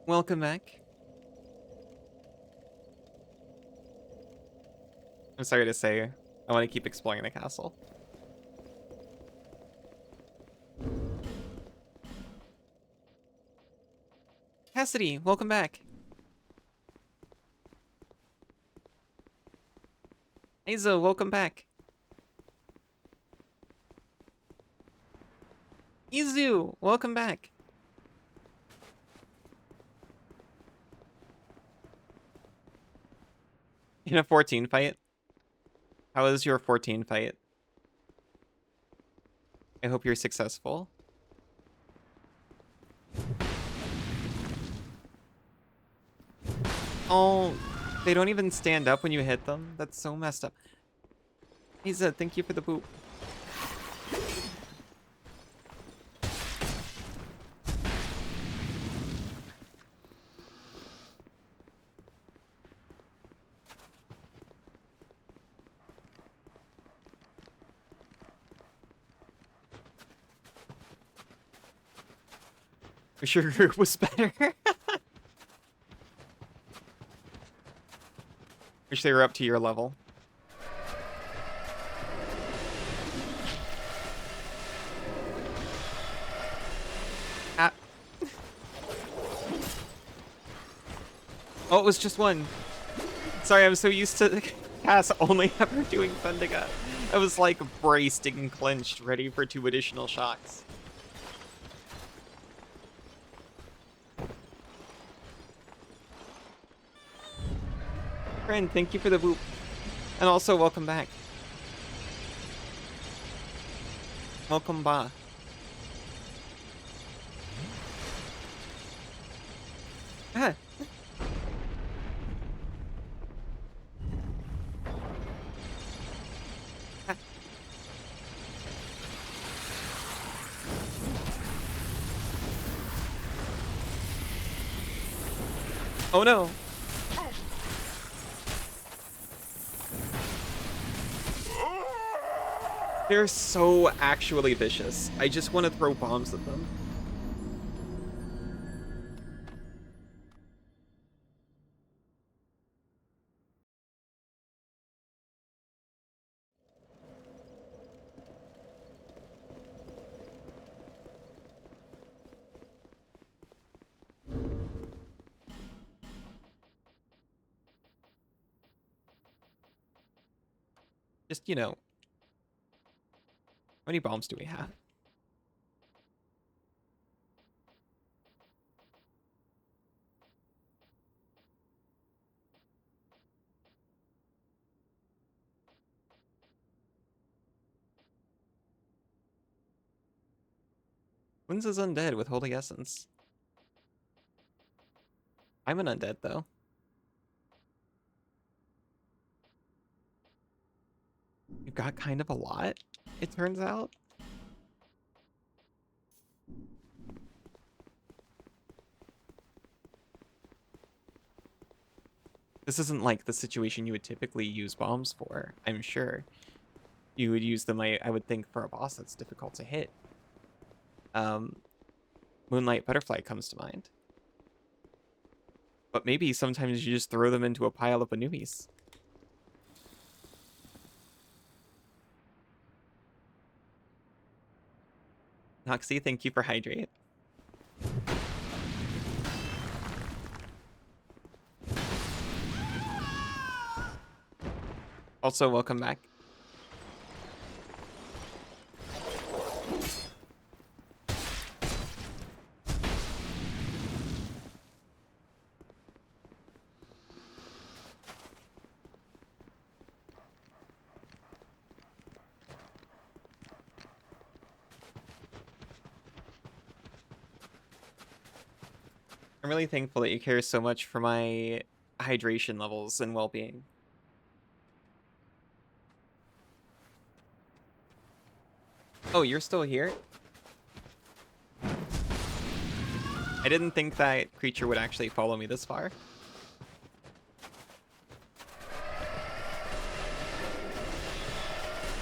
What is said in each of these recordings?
Welcome back. I'm sorry to say, I want to keep exploring the castle. Cassidy, welcome back. Azo, welcome back. Izu, welcome back. In a 14 fight? How is your 14 fight? I hope you're successful. Oh, they don't even stand up when you hit them? That's so messed up. Iza, thank you for the boop. Wish your group was better. Wish they were up to your level. Ah. Oh, it was just one. Sorry, I'm so used to Cass only ever doing Thundiga. I was like braced and clenched, ready for 2 additional shocks. Friend, thank you for the boop. And also, welcome back. Welcome ba. Ah. Ah. Oh no. They're so actually vicious. I just want to throw bombs at them. Just, you know. How many bombs do we have? When's is undead with Holy Essence? I'm an undead, though. You've got kind of a lot, it turns out. This isn't like the situation you would typically use bombs for, I'm sure. You would use them, I would think, for a boss that's difficult to hit. Moonlight Butterfly comes to mind. But maybe sometimes you just throw them into a pile of Anumis. Noxie, thank you for Hydrate. Also, welcome back. I'm really thankful that you care so much for my hydration levels and well-being. Oh, you're still here? I didn't think that creature would actually follow me this far.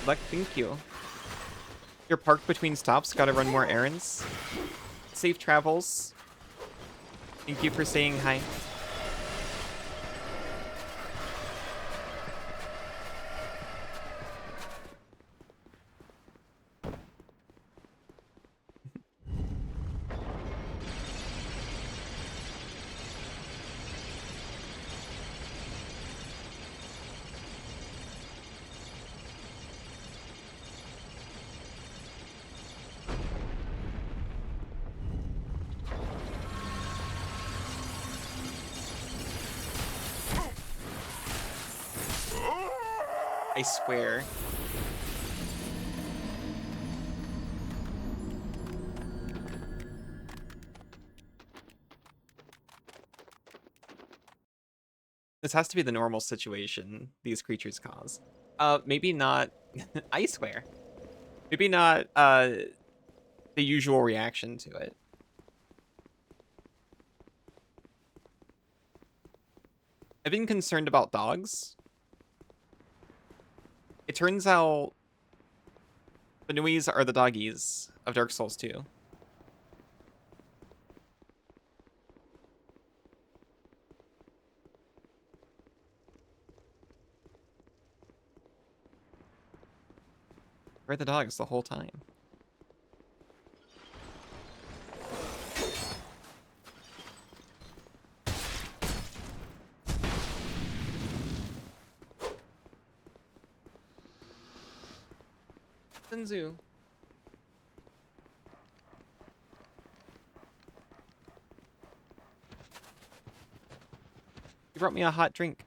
Luck, thank you. You're parked between stops, gotta run more errands. Safe travels. Thank you for saying hi. I swear. This has to be the normal situation these creatures cause. Maybe not. I swear. Maybe not, the usual reaction to it. I've been concerned about dogs. It turns out the Nuis are the doggies of Dark Souls 2. We're the dogs the whole time. Senzu. You brought me a hot drink.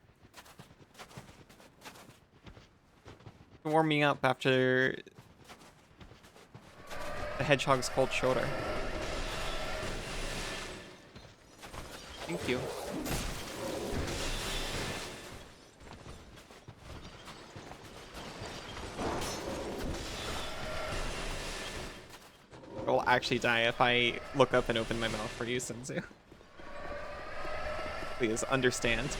To warm me up after the hedgehog's cold shoulder. Thank you. I will actually die if I look up and open my mouth for you, Senzu. Please understand.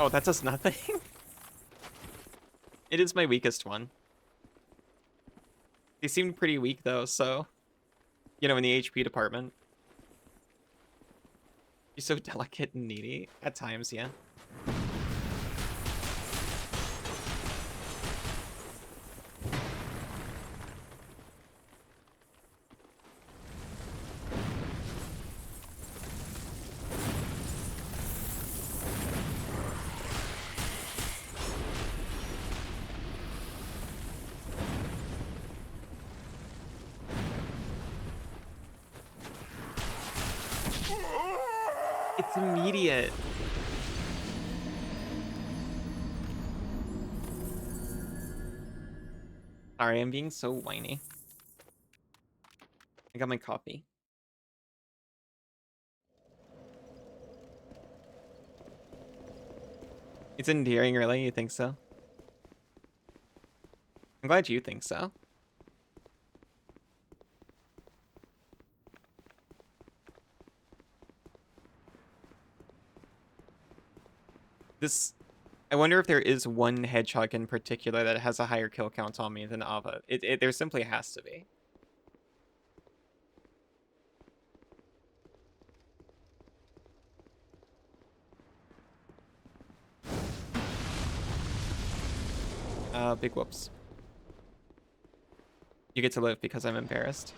Oh, that does nothing? It is my weakest one. They seemed pretty weak though, so... You know, in the HP department. You're so delicate and needy. At times, yeah. It's immediate. Sorry, I'm being so whiny. I got my coffee. It's endearing, really? You think so? I'm glad you think so. This... I wonder if there is one hedgehog in particular that has a higher kill count on me than Ava. There simply has to be. Big whoops. You get to live because I'm embarrassed.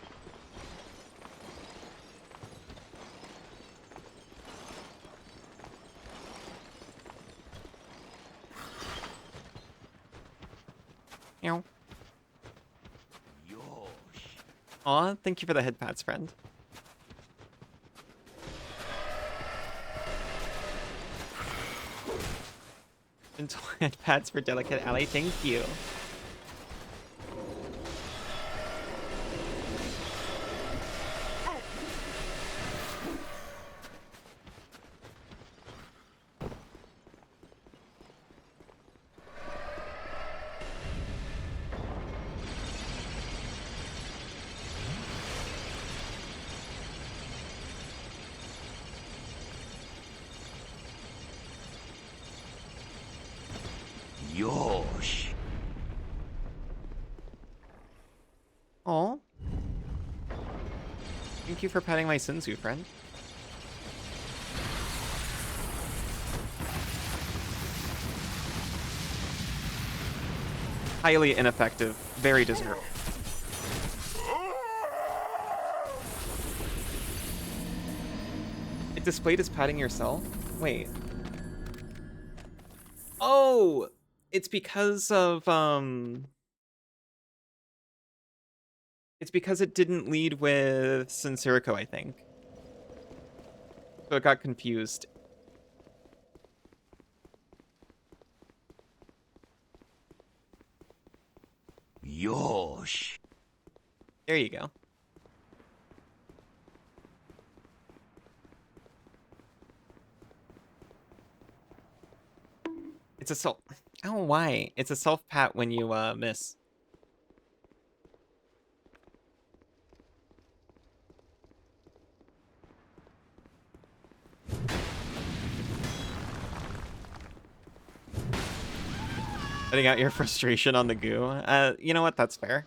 Meow. Aw, thank you for the head pats, friend. Gentle head pats for delicate ally, thank you. Yosh. Oh. Thank you for petting my Senzu friend. Highly ineffective. Very deserved. It displayed as patting yourself? Wait. Oh! It's because of, It's because it didn't lead with Sincerico, I think. So it got confused. Yosh. There you go. It's a self... Oh, why? It's a self-pat when you, miss. Letting out your frustration on the goo. You know what? That's fair.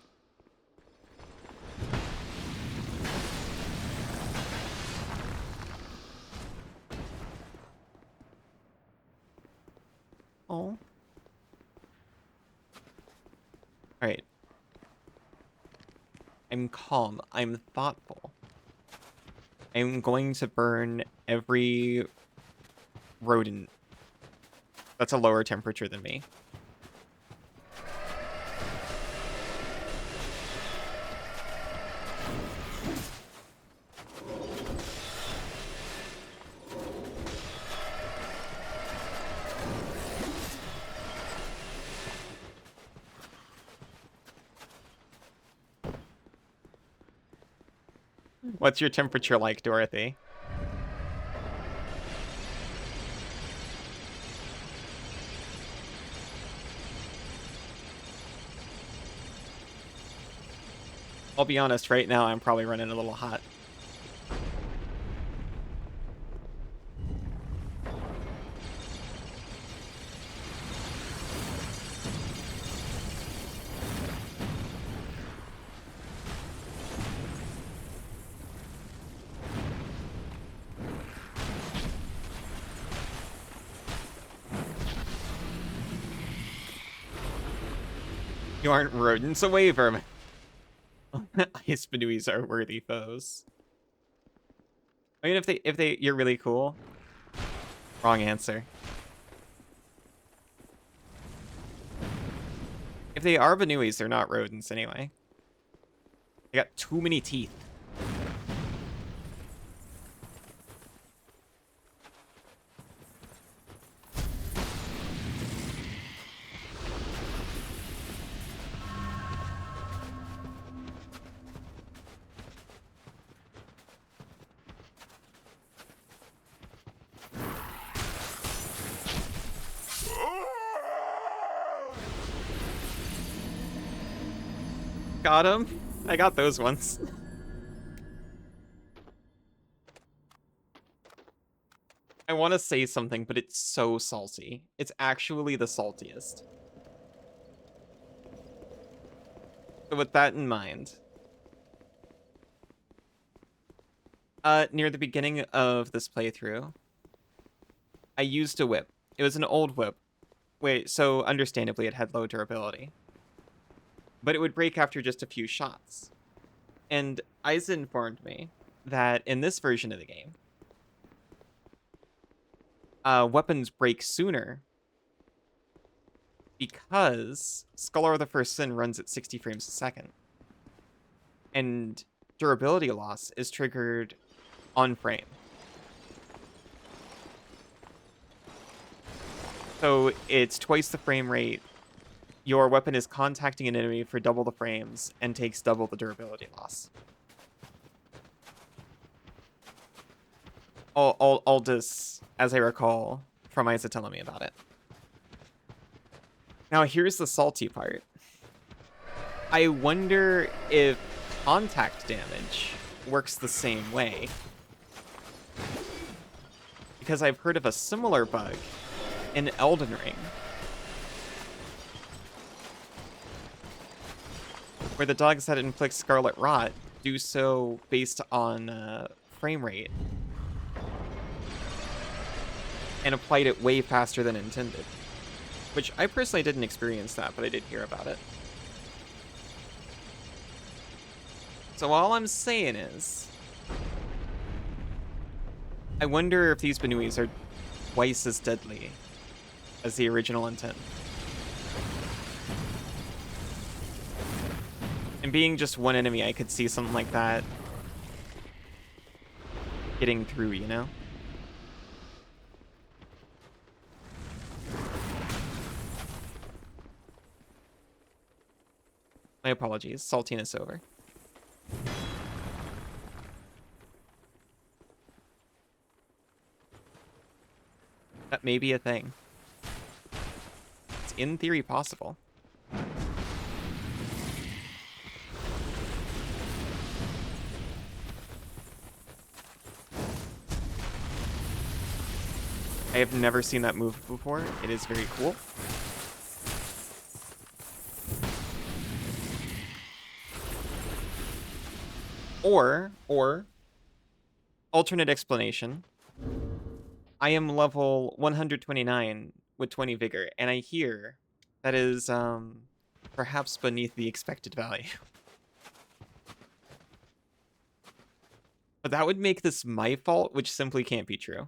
Oh. Alright. I'm calm. I'm thoughtful. I'm going to burn every rodent that's a lower temperature than me. What's your temperature like, Dorothy? I'll be honest, right now I'm probably running a little hot. You aren't rodents, away, vermin. Ice Benuis are worthy foes. I mean, if you're really cool. Wrong answer. If they are Benuis, they're not rodents anyway. They got too many teeth. Got him. I got those ones. I want to say something, but it's so salty. It's actually the saltiest. So with that in mind, near the beginning of this playthrough, I used a whip. It was an old whip. Wait, so understandably it had low durability. But it would break after just a few shots. And Isa informed me that in this version of the game, weapons break sooner because Scholar of the First Sin runs at 60 frames a second. And durability loss is triggered on frame. So it's twice the frame rate. Your weapon is contacting an enemy for double the frames and takes double the durability loss. All this, as I recall, from Isa telling me about it. Now, here's the salty part. I wonder if contact damage works the same way. Because I've heard of a similar bug in Elden Ring, where the dogs that inflict scarlet rot do so based on frame rate and applied it way faster than intended. Which I personally didn't experience that, but I did hear about it. So all I'm saying is, I wonder if these Benuis are twice as deadly as the original intent. And being just one enemy, I could see something like that getting through, you know? My apologies. Saltiness over. That may be a thing. It's in theory possible. I have never seen that move before. It is very cool. Or, alternate explanation. I am level 129 with 20 vigor, and I hear that is, perhaps beneath the expected value. But that would make this my fault, which simply can't be true.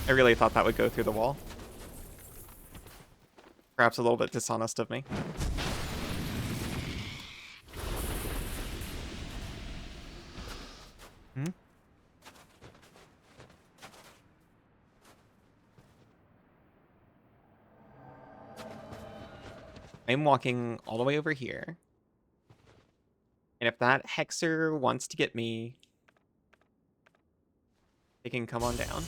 I really thought that would go through the wall. Perhaps a little bit dishonest of me. Hmm? I'm walking all the way over here. And if that Hexer wants to get me, they can come on down.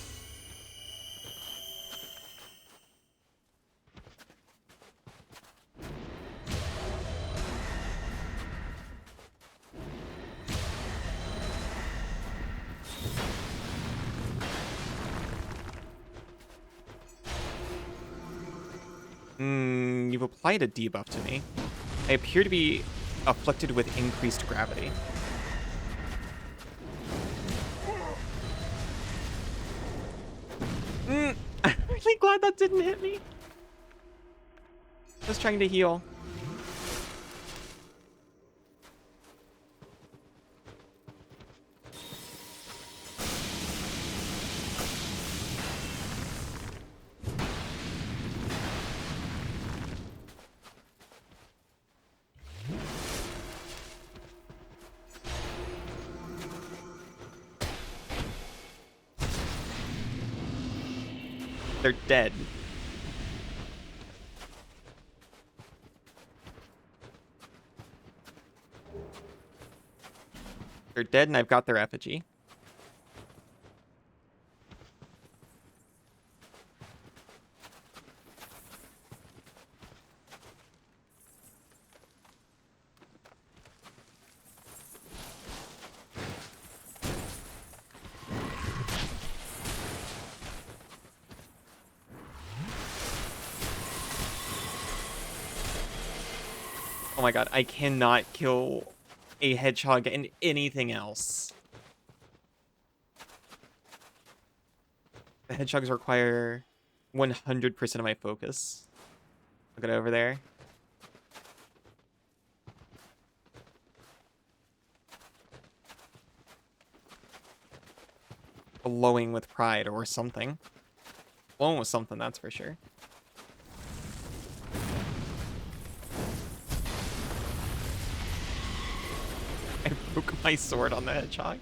You've applied a debuff to me. I appear to be afflicted with increased gravity. I'm really glad that didn't hit me. I was trying to heal. They're dead. They're dead and I've got their effigy. Oh my god, I cannot kill a hedgehog and anything else. The hedgehogs require 100% of my focus. Look at it over there. Glowing with pride or something. Glowing with something, that's for sure. I broke my sword on the hedgehog.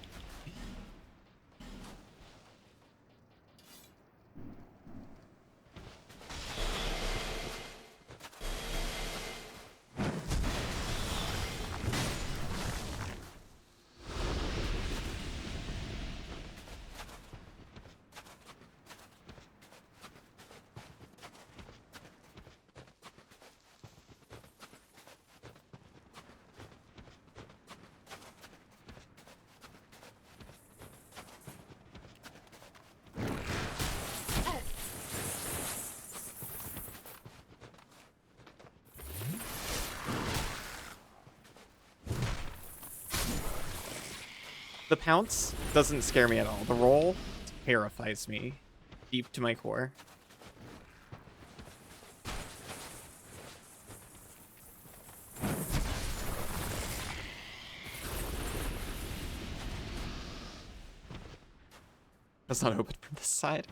The pounce doesn't scare me at all. The roll terrifies me deep to my core. That's not open from this side.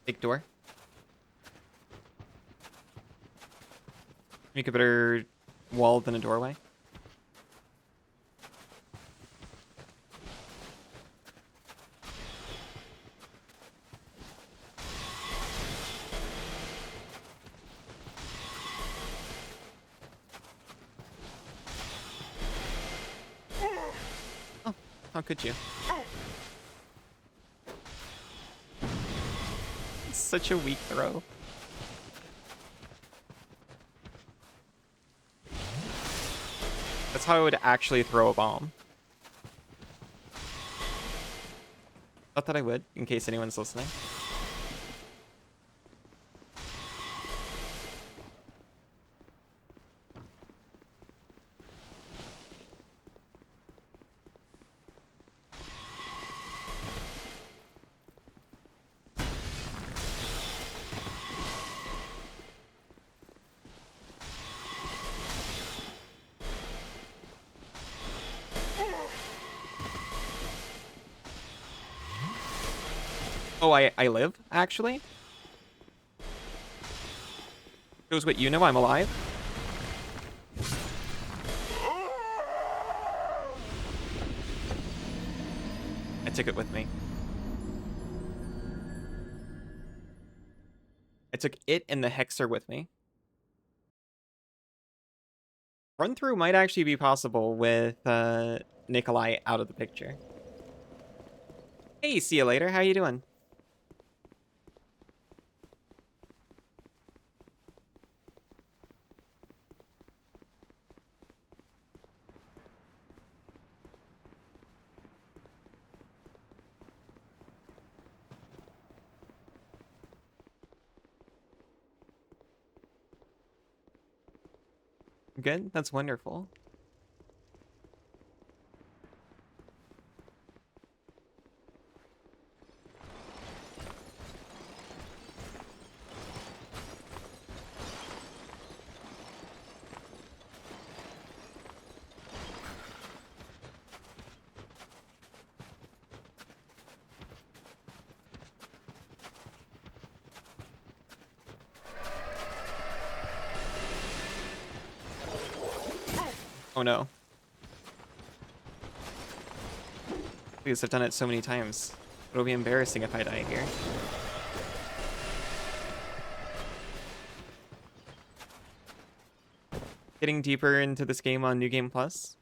Big door. Make a better wall than a doorway. Oh, how could you? It's such a weak throw. That's how I would actually throw a bomb. Not that I would, in case anyone's listening. Oh, I live, actually? Shows what you know, I'm alive. I took it with me. I took it and the Hexer with me. Run through might actually be possible with Nikolai out of the picture. Hey, see you later. How you doing? Good? That's wonderful. Oh no. Because I've done it so many times. It'll be embarrassing if I die here. Getting deeper into this game on New Game Plus.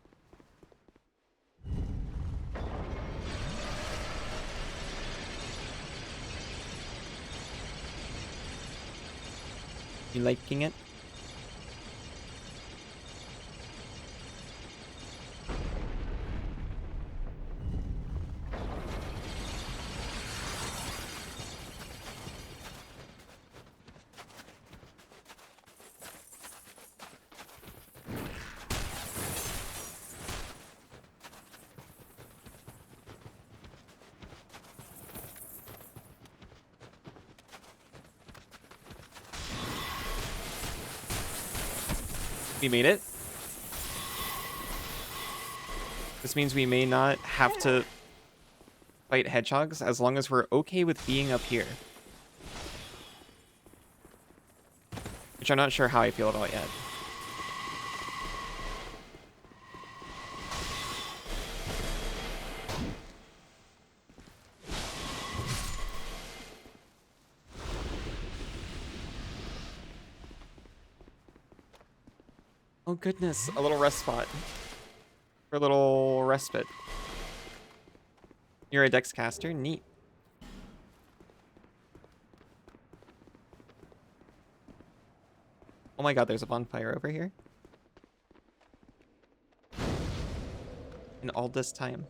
You liking it? We made it. This means we may not have to fight hedgehogs as long as we're okay with being up here. Which I'm not sure how I feel about yet. Oh goodness, a little rest spot. For a little respite. You're a Dex caster? Neat. Oh my god, there's a bonfire over here. In all this time.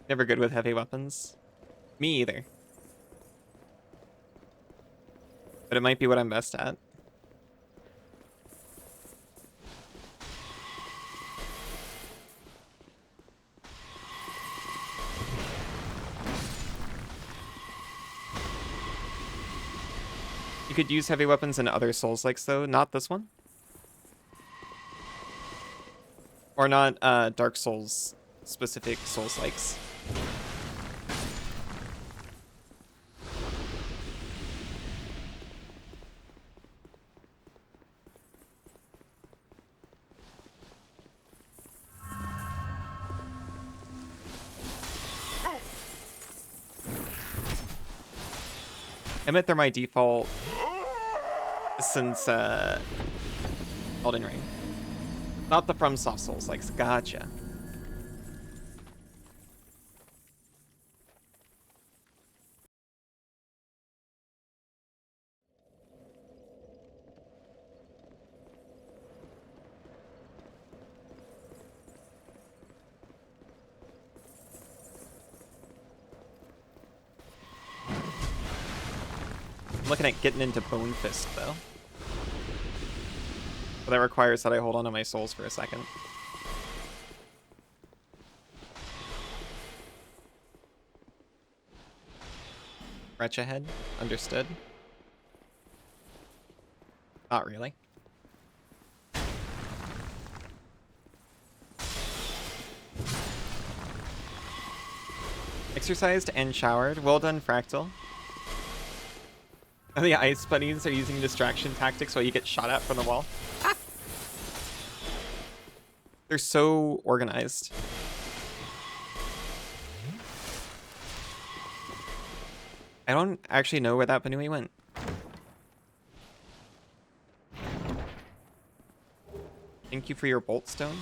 Never good with heavy weapons. Me either. But it might be what I'm best at. You could use heavy weapons in other Souls-likes though, not this one. Or not Dark Souls specific Souls-likes. I admit they're my default since Elden Ring. Not the FromSoft Souls-likes, gotcha. I'm looking at getting into Bone Fist, though. But that requires that I hold on to my souls for a second. Retch ahead. Understood. Not really. Exercised and showered. Well done, Fractal. The ice bunnies are using distraction tactics while you get shot at from the wall. Ah! They're so organized. I don't actually know where that Banui went. Thank you for your bolt stone.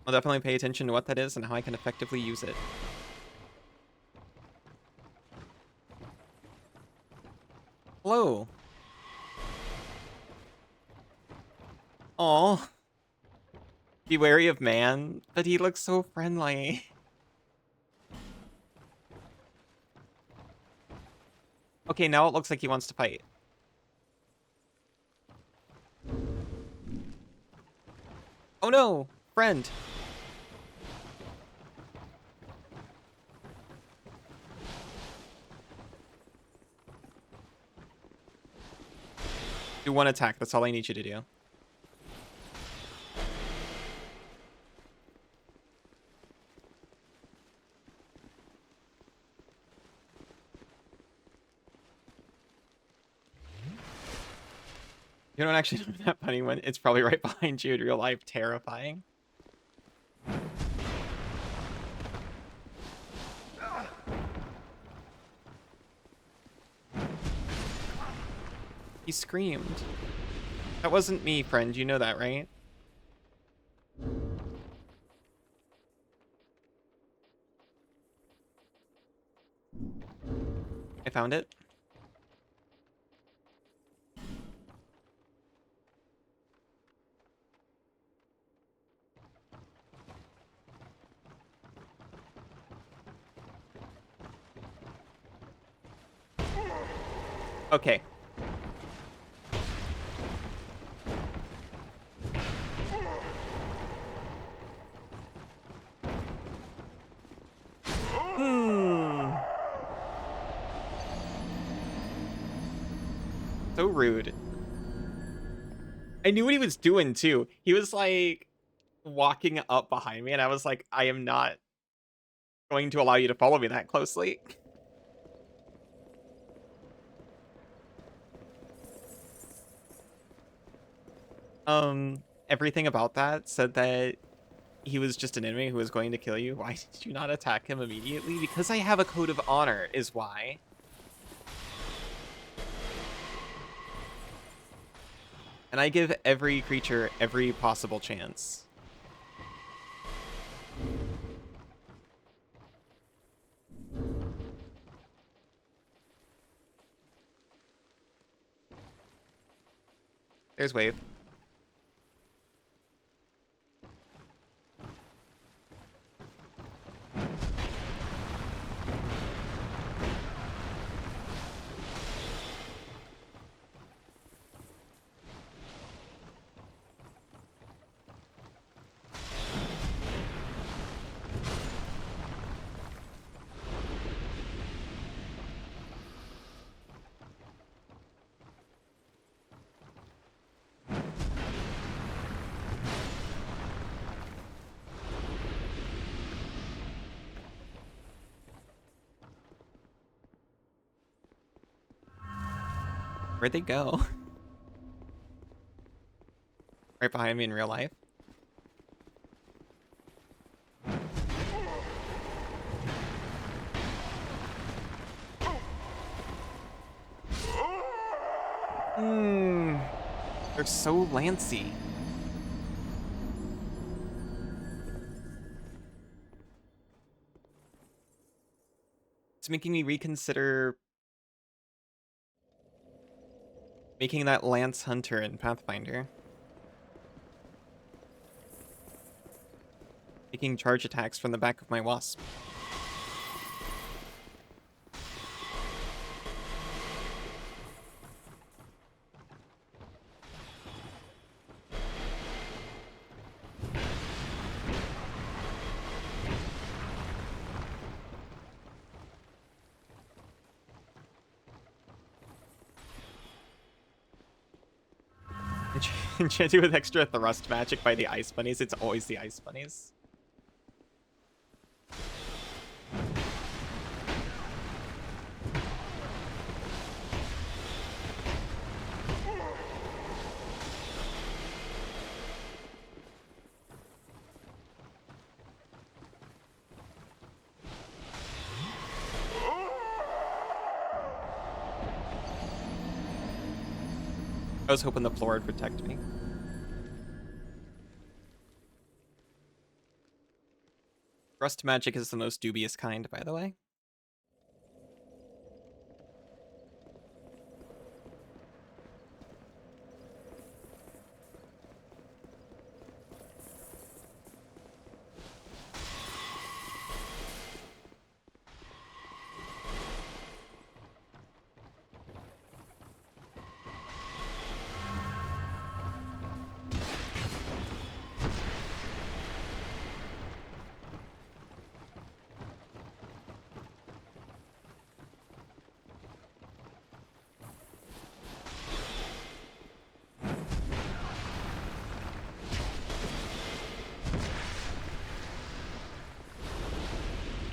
I'll definitely pay attention to what that is and how I can effectively use it. Hello. Aw. Be wary of man, but he looks so friendly. Okay, now it looks like he wants to fight. Oh no! Friend! Do one attack, that's all I need you to do. You don't actually know that funny one. It's probably right behind you in real life. Terrifying. He screamed. That wasn't me, friend. You know that, right? I found it. Okay. So rude. I knew what he was doing too. He was like walking up behind me and I was like, I am not going to allow you to follow me that closely. Everything about that said that he was just an enemy who was going to kill you. Why did you not attack him immediately? Because I have a code of honor is why. And I give every creature every possible chance. There's wave. Where'd they go? Right behind me in real life. They're so lancy. It's making me reconsider making that Lance Hunter in Pathfinder. Taking charge attacks from the back of my wasp. Enchanted with extra thrust magic by the ice bunnies. It's always the ice bunnies. I was hoping the floor would protect me. Rust magic is the most dubious kind, by the way.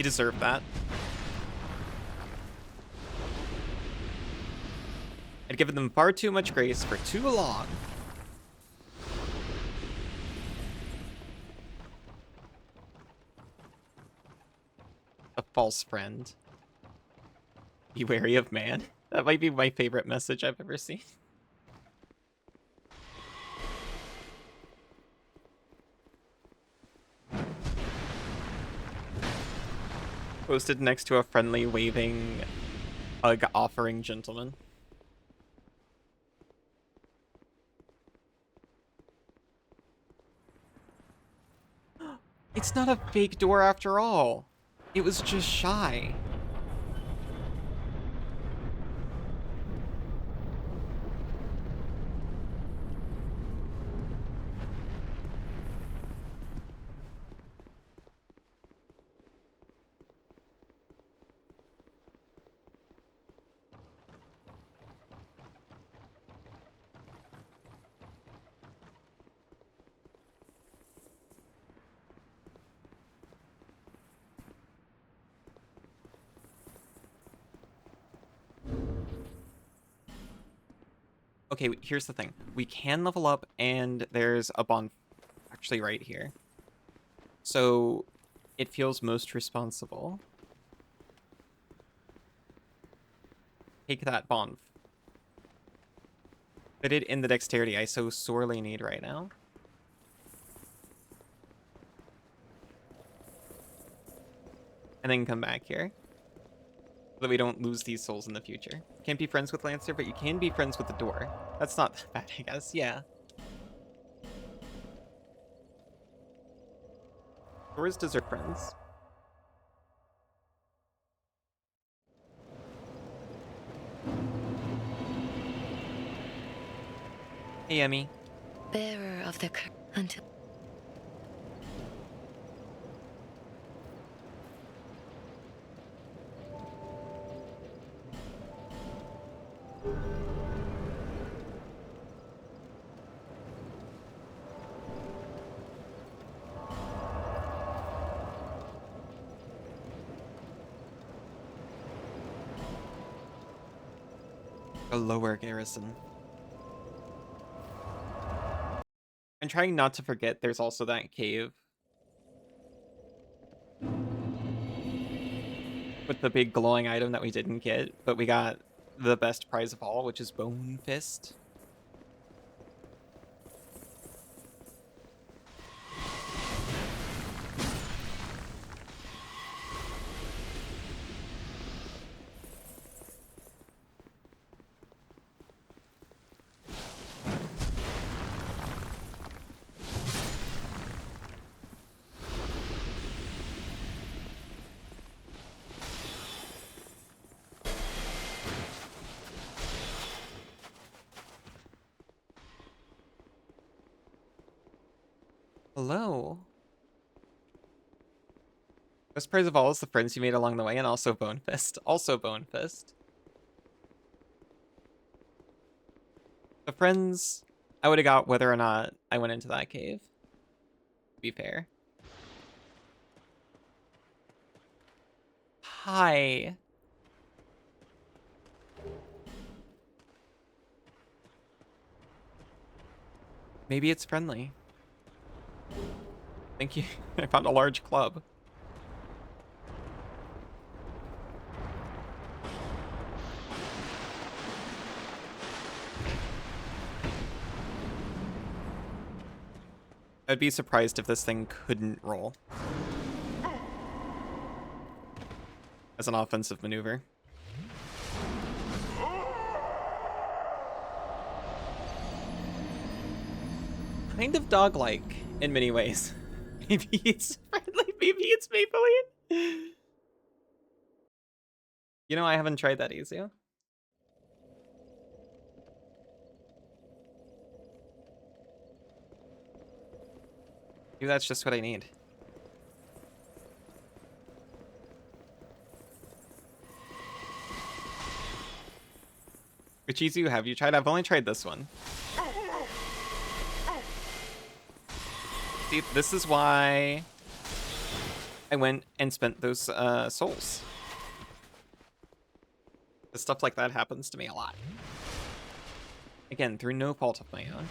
He deserved that. I'd given them far too much grace for too long. A false friend. Be wary of man. That might be my favorite message I've ever seen. Posted next to a friendly waving hug offering gentleman. It's not a fake door after all. It was just shy. Okay, here's the thing. We can level up, and there's a bond actually right here. So it feels most responsible. Take that bond. Fit it in the dexterity I so sorely need right now. And then come back here. So that we don't lose these souls in the future. Can't be friends with Lancer, but you can be friends with the door. That's not that bad, I guess. Yeah. Doors deserve friends. Hey, Emmy. Bearer of the until A lower garrison. I'm trying not to forget there's also that cave. With the big glowing item that we didn't get, but we got the best prize of all, which is Bone Fist. Hello. Best prize of all is the friends you made along the way, and also Bone Fist. Also Bone Fist. The friends I would have got whether or not I went into that cave. To be fair. Hi. Maybe it's friendly. Thank you. I found a large club. I'd be surprised if this thing couldn't roll as an offensive maneuver. Kind of dog-like in many ways. Maybe it's friendly, maybe it's Maybelline. You know, I haven't tried that easy. Maybe that's just what I need. Which Izu have you tried? I've only tried this one. See, this is why I went and spent those souls. Stuff like that happens to me a lot. Again, through no fault of my own.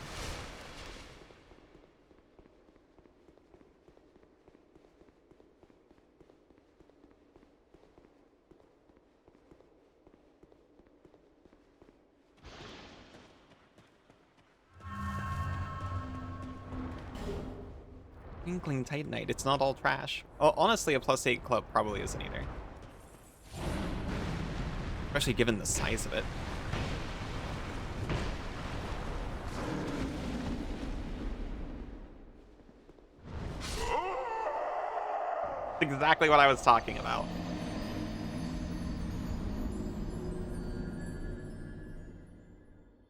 Inkling Titanite, it's not all trash. Well, honestly, a +8 club probably isn't either. Especially given the size of it. Exactly what I was talking about.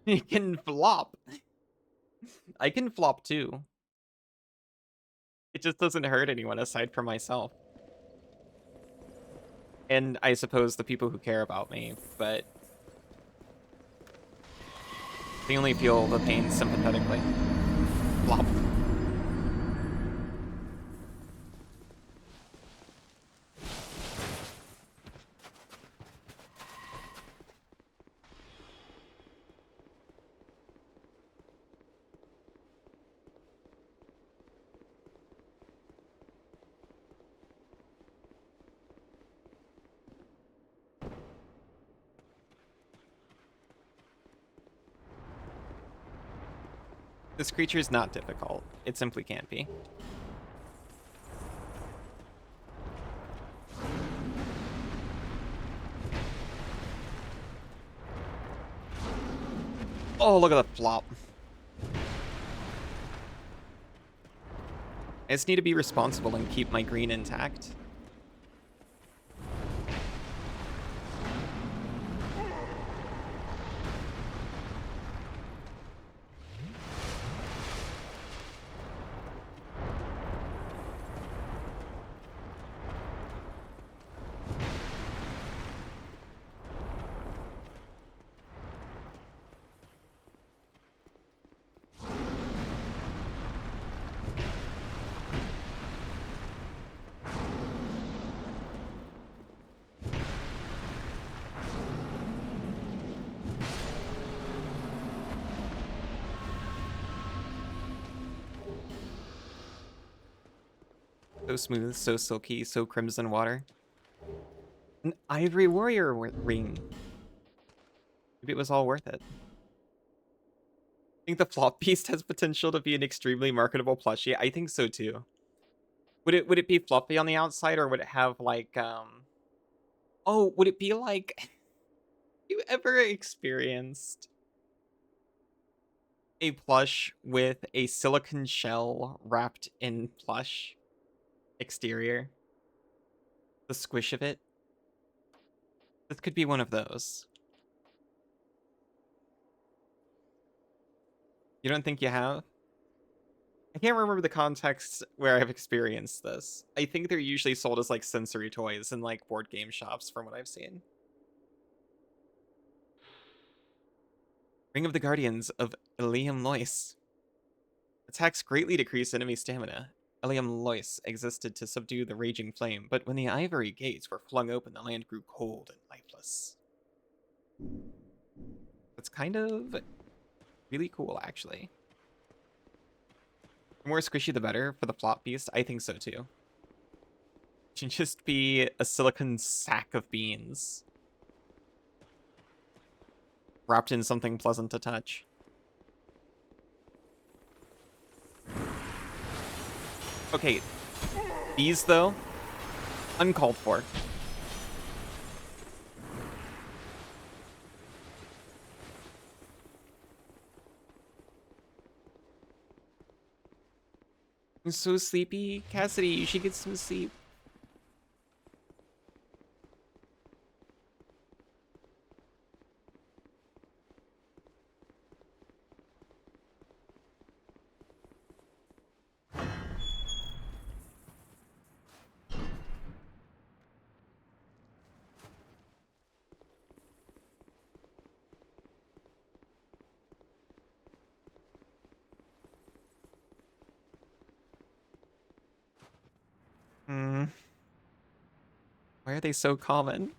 You can flop. I can flop too. It just doesn't hurt anyone aside from myself. And I suppose the people who care about me, but they only feel the pain sympathetically. Flop. This creature is not difficult. It simply can't be. Oh, look at the flop. I just need to be responsible and keep my green intact. So smooth, so silky, so crimson water. An ivory warrior ring. Maybe it was all worth it. I think the flop beast has potential to be an extremely marketable plushie. I think so too. Would it be fluffy on the outside, or would it have like oh, would it be like you ever experienced a plush with a silicone shell wrapped in plush exterior? The squish of it? This could be one of those. You don't think you have? I can't remember the context where I've experienced this. I think they're usually sold as like sensory toys in like board game shops from what I've seen. Ring of the Guardians of Eliam Lois. Attacks greatly decrease enemy stamina. Eliam Lois existed to subdue the raging flame, but when the ivory gates were flung open, the land grew cold and lifeless. That's kind of really cool, actually. The more squishy, the better for the flop beast. I think so, too. It should just be a silicone sack of beans. Wrapped in something pleasant to touch. Okay. These, though, uncalled for. I'm so sleepy. Cassidy, you should get some sleep. Why are they so common?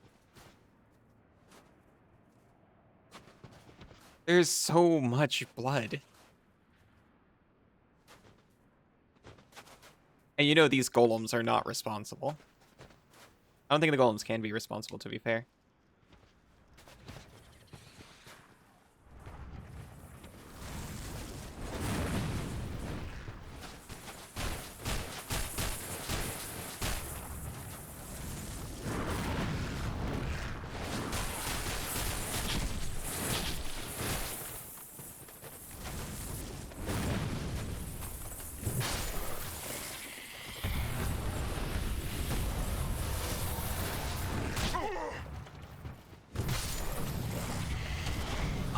There's so much blood. And you know these golems are not responsible. I don't think the golems can be responsible, to be fair.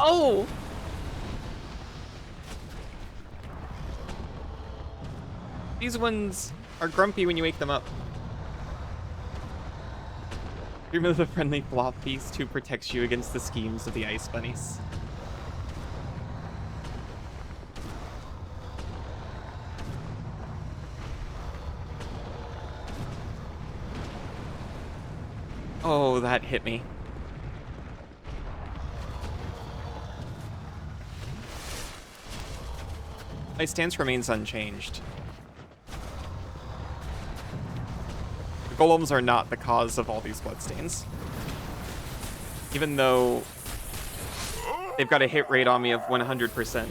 Oh! These ones are grumpy when you wake them up. Dream of the friendly flop beast who protects you against the schemes of the ice bunnies. Oh, that hit me. My stance remains unchanged. The golems are not the cause of all these bloodstains. Even though they've got a hit rate on me of 100%.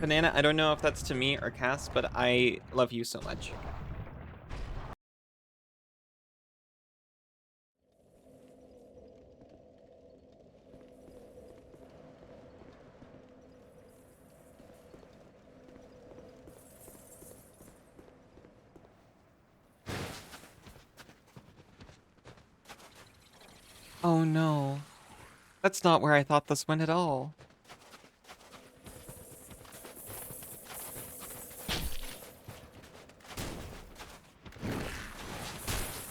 Banana, I don't know if that's to me or Cass, but I love you so much. Oh no. That's not where I thought this went at all.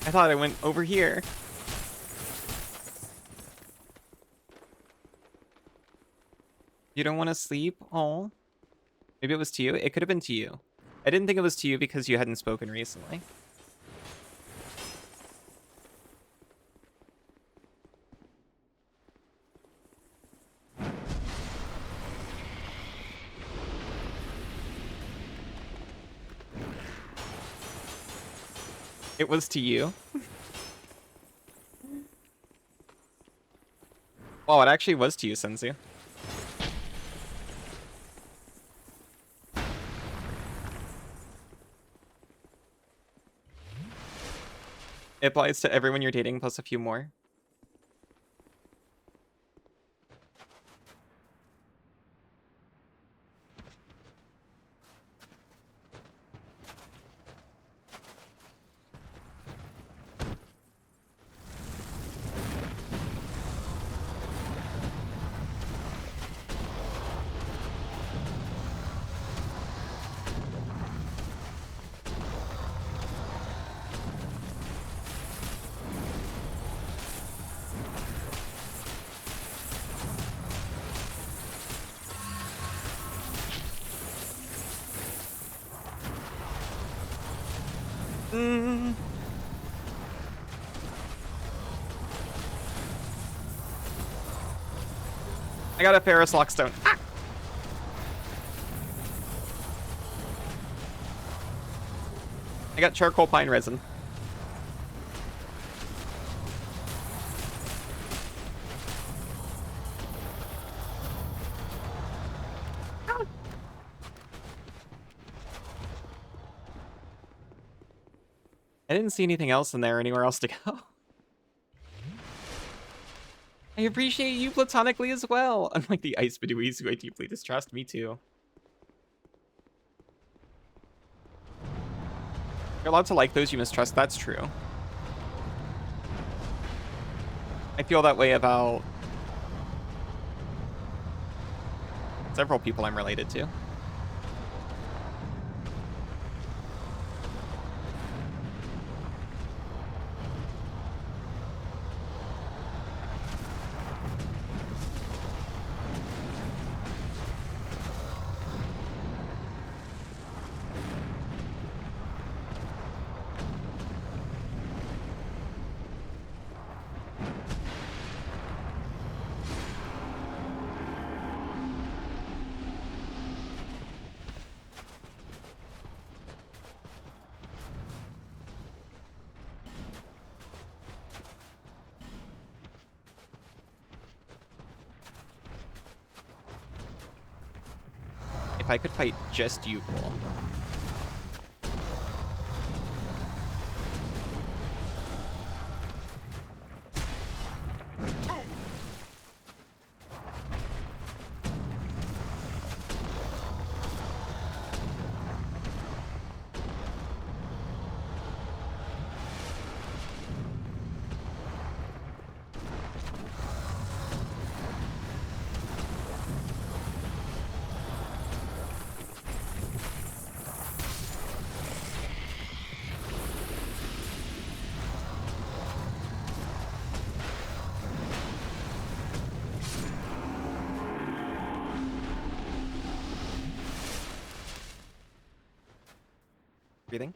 I thought I went over here. You don't want to sleep? Oh. Maybe it was to you? It could have been to you. I didn't think it was to you because you hadn't spoken recently. It was to you. Wow, it actually was to you, Senzu. It applies to everyone you're dating plus a few more. Mm. I got a Ferris Lockstone. Ah! I got charcoal pine resin. Ah! I didn't see anything else in there, anywhere else to go. I appreciate you platonically as well. Unlike the ice Badooies who I deeply distrust, me too. You're allowed to like those you mistrust, that's true. I feel that way about several people I'm related to. If I could fight just you, cool. Breathing.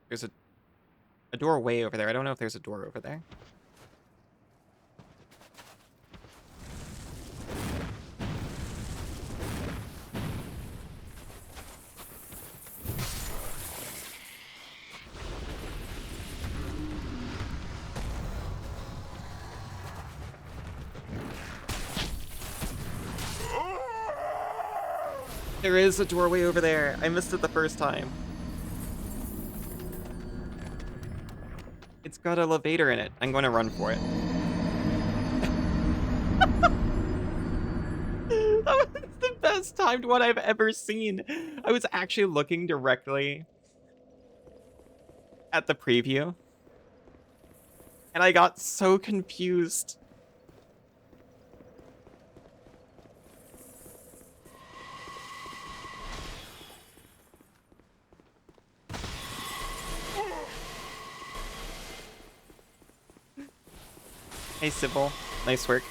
There's a door way over there. I don't know if there's a door over there. There is a doorway over there. I missed it the first time. It's got an elevator in it. I'm going to run for it. That was the best timed one I've ever seen. I was actually looking directly at the preview, and I got so confused. Hey, Sybil. Nice work.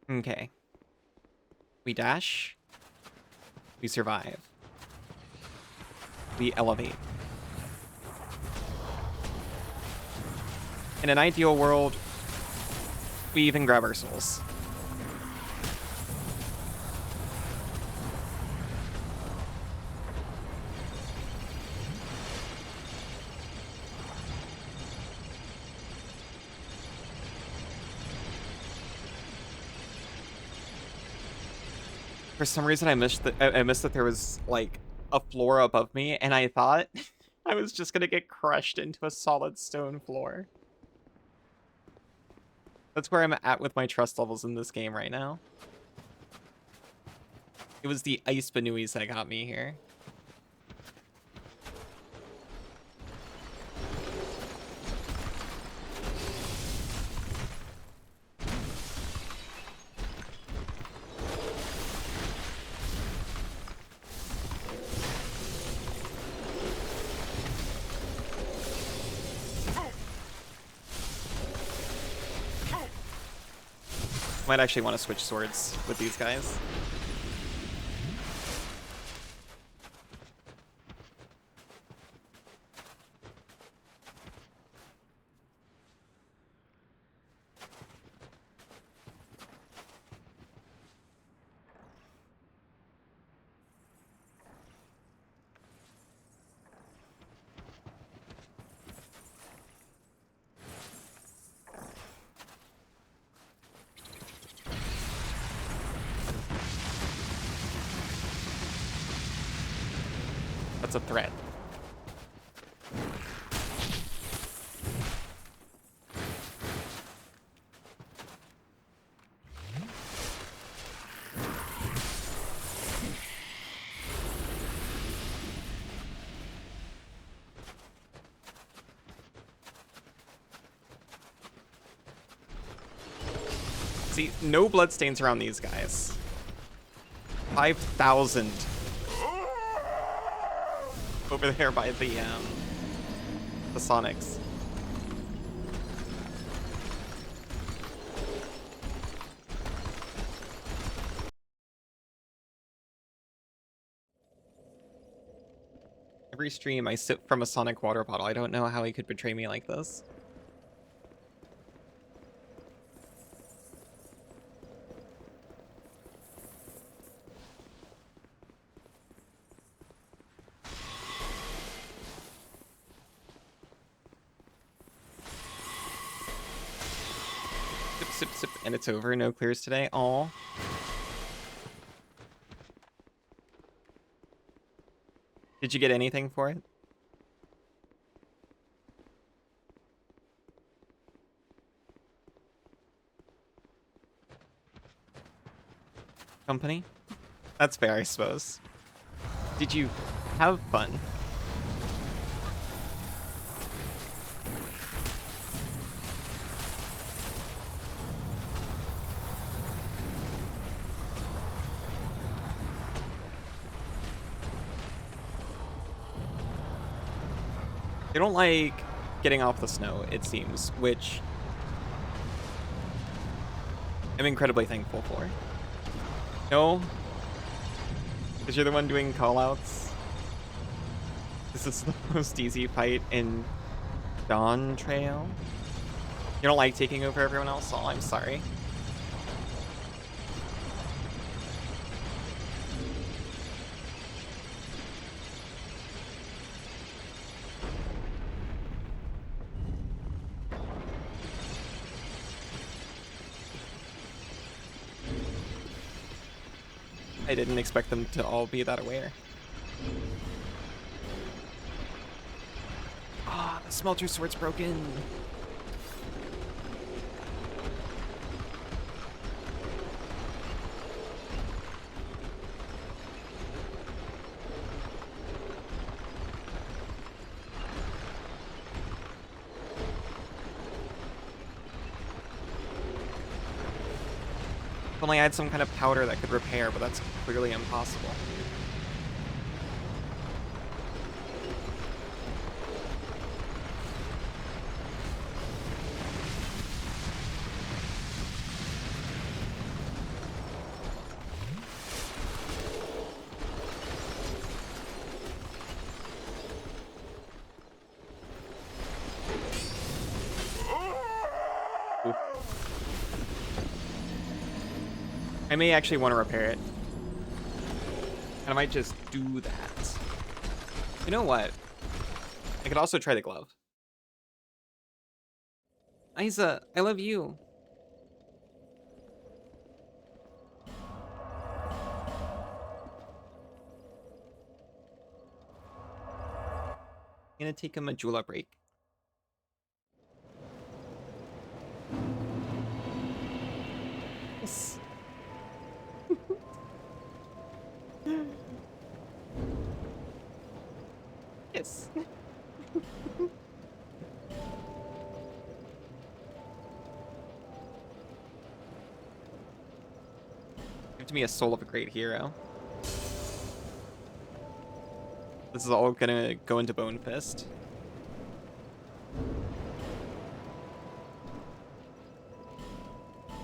Okay. We dash. We survive. We elevate. In an ideal world, we even grab our souls. For some reason, I missed that there was like a floor above me, and I thought I was just gonna get crushed into a solid stone floor. That's where I'm at with my trust levels in this game right now. It was the ice Banuis that got me here. Might actually want to switch swords with these guys. That's a threat. See, no bloodstains around these guys. 5,000 over there by the Sonics. Every stream I sip from a Sonic water bottle. I don't know how he could betray me like this. Sip, sip, sip, and it's over. No clears today. Aw. Did you get anything for it? Company? That's fair, I suppose. Did you have fun? They don't like getting off the snow, it seems, which I'm incredibly thankful for. No? Because you're the one doing callouts? This is the most easy fight in Dawn Trail? You don't like taking over everyone else? Oh, I'm sorry. I didn't expect them to all be that aware. Ah, the smelter sword's broken. If only I had some kind of powder that could repair, but that's clearly impossible. Oof. I may actually want to repair it. And I might just do that. You know what? I could also try the glove. Isa, I love you. I'm gonna take a Majula break. Yes. Yes. Give to me a soul of a great hero. This is all gonna go into Bone Fist.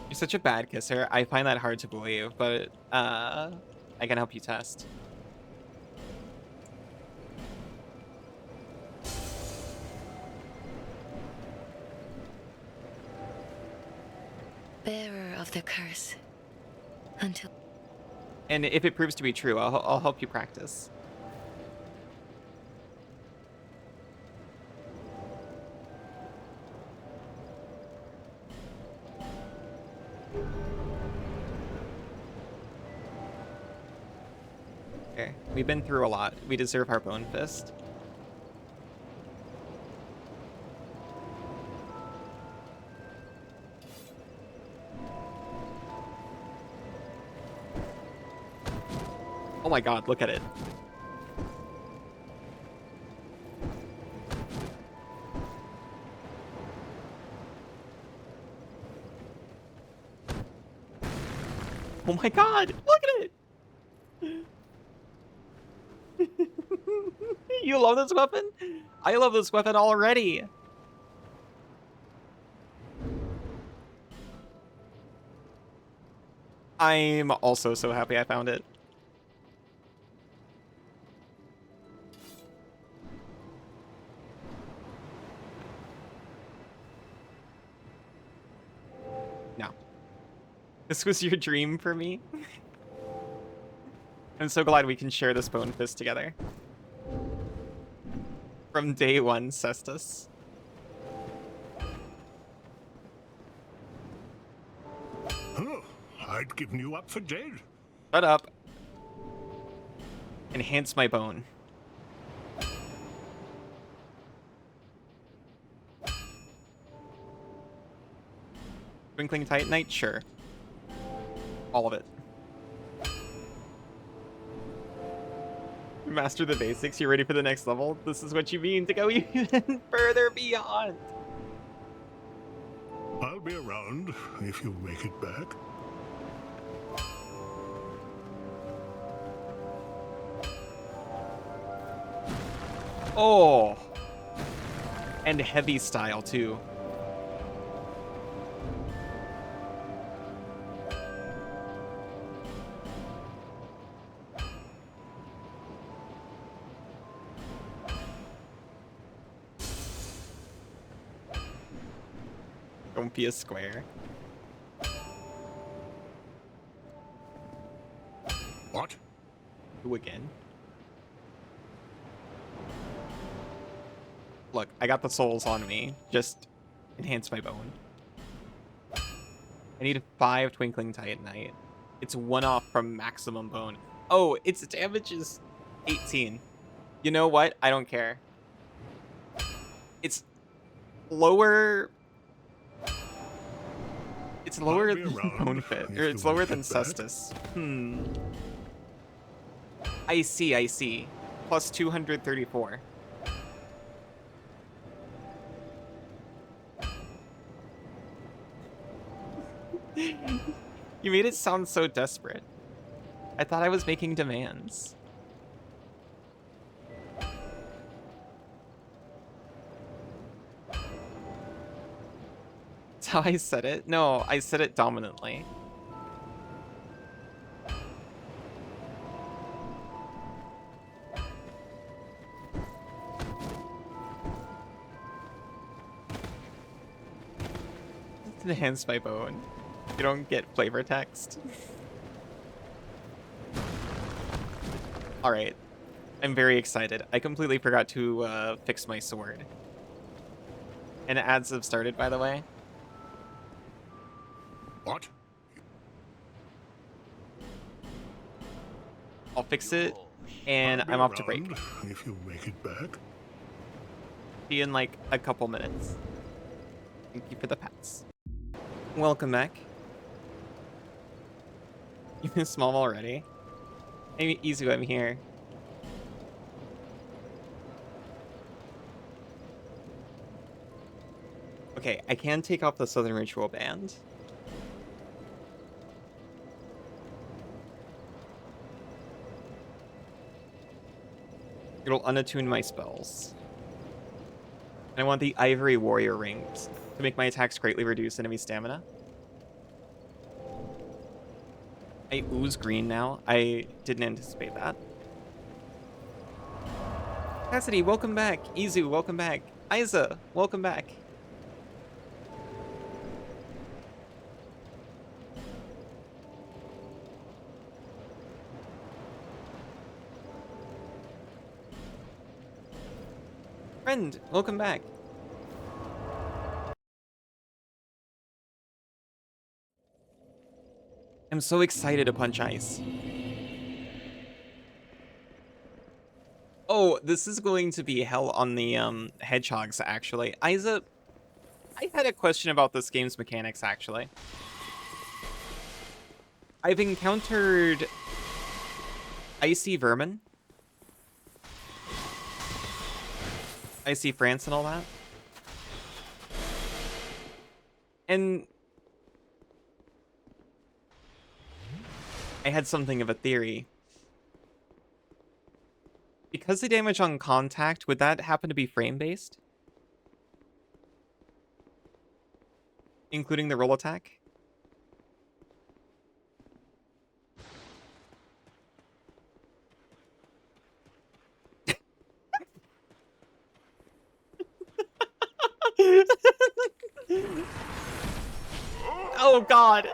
You're such a bad kisser. I find that hard to believe, but I can help you test. Bearer of the curse. Until... And if it proves to be true, I'll help you practice. Okay, we've been through a lot. We deserve our Bone Fist. Oh my god, look at it. Oh my god, look at it! You love this weapon? I love this weapon already. I'm also so happy I found it. No. This was your dream for me? I'm so glad we can share this Bone Fist together. From day one, Cestus. Oh, I'd given you up for dead. Shut up. Enhance my bone. Twinkling Titanite? Sure. All of it. Master the basics, you ready for the next level? This is what you mean to go even further beyond. I'll be around if you make it back. Oh. And heavy style, too. Don't be a square. What? Who again? Look, I got the souls on me. Just enhance my bone. I need 5 Twinkling Titanite. It's 1 off from maximum bone. Oh, its damage is 18. You know what? I don't care. It's lower... It's lower I'll be than around Bone Fit. if Or you it's wanna lower than hit back. Cestus. I see, I see. Plus 234. You made it sound so desperate. I thought I was making demands. That's how I said it? No, I said it dominantly. Enhance my bone. You don't get flavor text. Alright. I'm very excited. I completely forgot to fix my sword. And ads have started, by the way. What? I'll fix it, and I'll be I'm off to break. around if you make it back. See you in like a couple minutes. Thank you for the pets. Welcome back. You missed Mom already? Hey, Izu, I'm here. Okay, I can take off the Southern Ritual Band. It'll unattune my spells. And I want the Ivory Warrior Rings to make my attacks greatly reduce enemy stamina. I ooze green now. I didn't anticipate that. Cassidy, welcome back. Izu, welcome back. Isa, welcome back. Friend, welcome back. I'm so excited to punch ice. Oh, this is going to be hell on the hedgehogs, actually. Isa, I had a question about this game's mechanics, actually. I've encountered icy vermin, icy France and all that. And I had something of a theory. Because the damage on contact, would that happen to be frame-based? Including the roll attack? Oh god!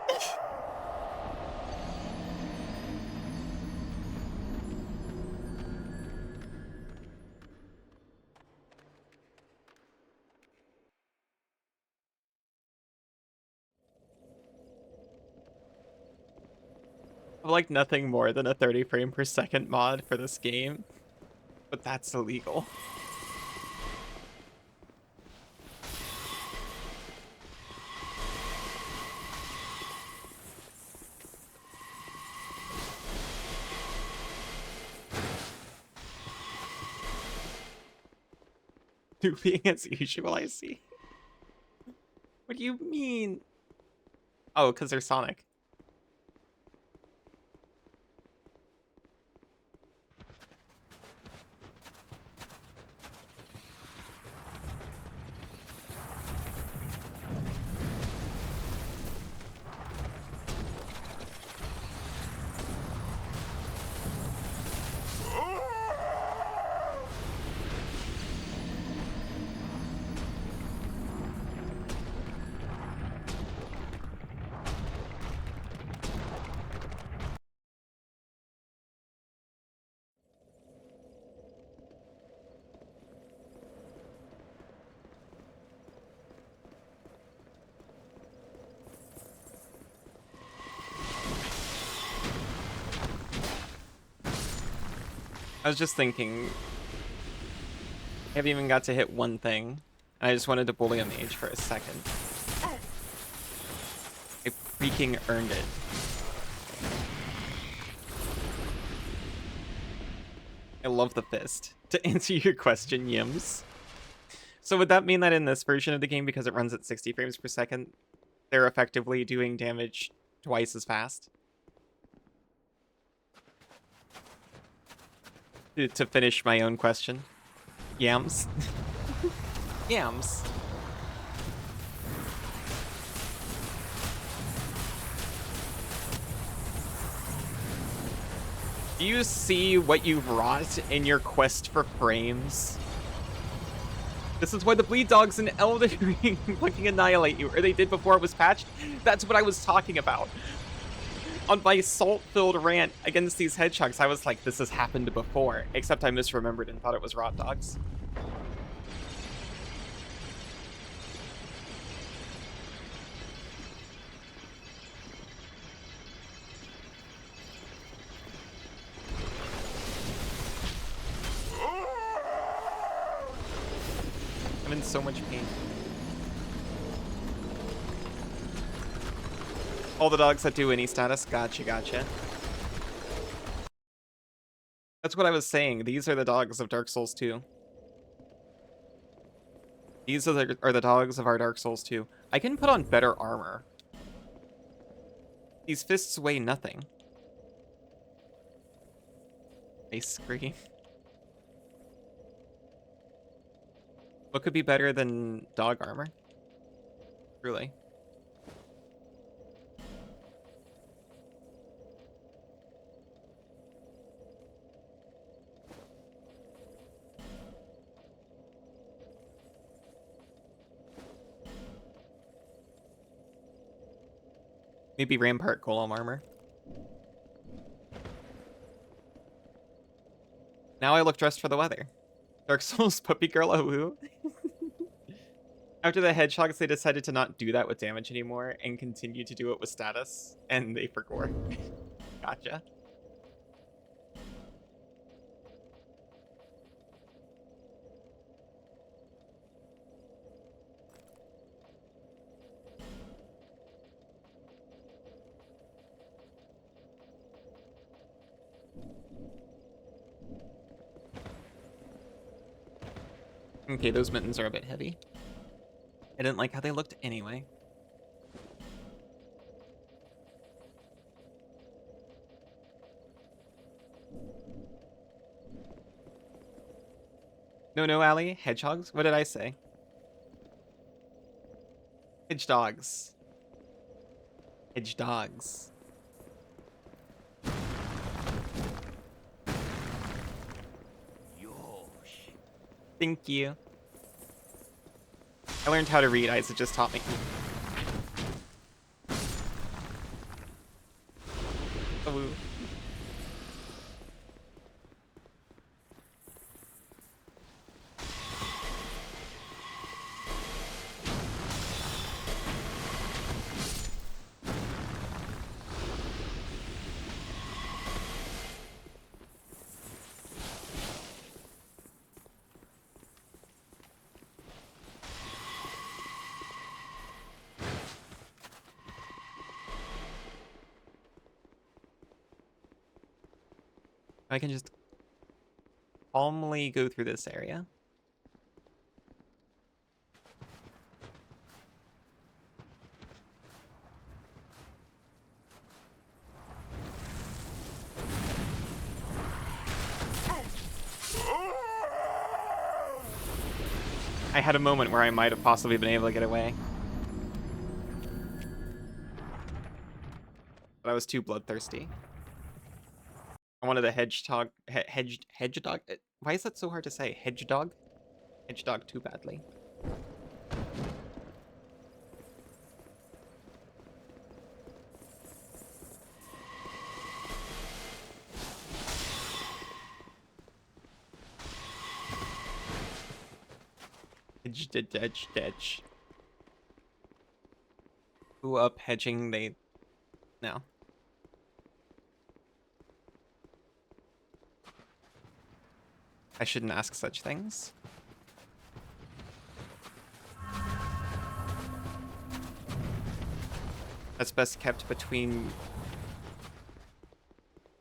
I would like nothing more than a 30 frame per second mod for this game, but that's illegal. Being as usual, I see. What do you mean? Oh, because they're Sonic. I was just thinking, I haven't even got to hit one thing. I just wanted to bully a mage for a second. I freaking earned it. I love the fist. To answer your question, Yims. So would that mean that in this version of the game, because it runs at 60 frames per second, they're effectively doing damage twice as fast? To finish my own question. Yams. Yams. Do you see what you've wrought in your quest for frames? This is why the bleed dogs in Elden Ring fucking annihilate you, or they did before it was patched. That's what I was talking about. On my salt-filled rant against these hedgehogs, I was like, this has happened before, except I misremembered and thought it was rot dogs. I'm in so much pain. All the dogs that do any status. Gotcha, gotcha. That's what I was saying. These are the dogs of Dark Souls 2. These are the dogs of our Dark Souls 2. I can put on better armor. These fists weigh nothing. I scream. What could be better than dog armor? Truly. Maybe Rampart Golem armor. Now I look dressed for the weather. Dark Souls puppy girl, oh woo. After the hedgehogs, they decided to not do that with damage anymore and continue to do it with status, and they forgot. Gotcha. Okay, those mittens are a bit heavy. I didn't like how they looked anyway. No, Allie. Hedgehogs? What did I say? Hedge dogs. Hedge dogs. Thank you. I learned how to read. Isa just taught me. Oh, woo. I can just calmly go through this area. I had a moment where I might have possibly been able to get away. But I was too bloodthirsty. I wanted a hedge dog. Hedge dog? Why is that so hard to say? Hedge dog? Hedge dog too badly. Hedge. Who up hedging they... No. I shouldn't ask such things. That's best kept between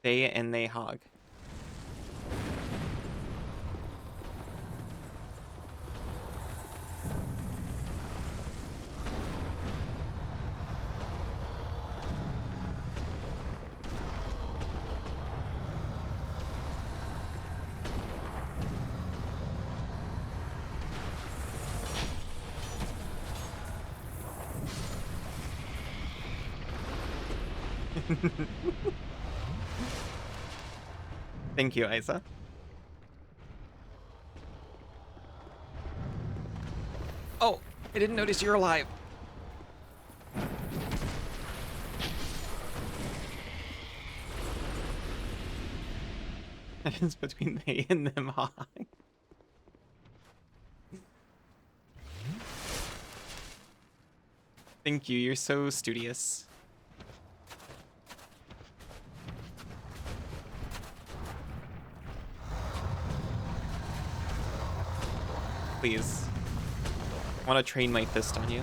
they and they hog. Thank you, Isa. Oh, I didn't notice you're alive. It's between they and them hog. Thank you, you're so studious. Please. I want to train my fist on you.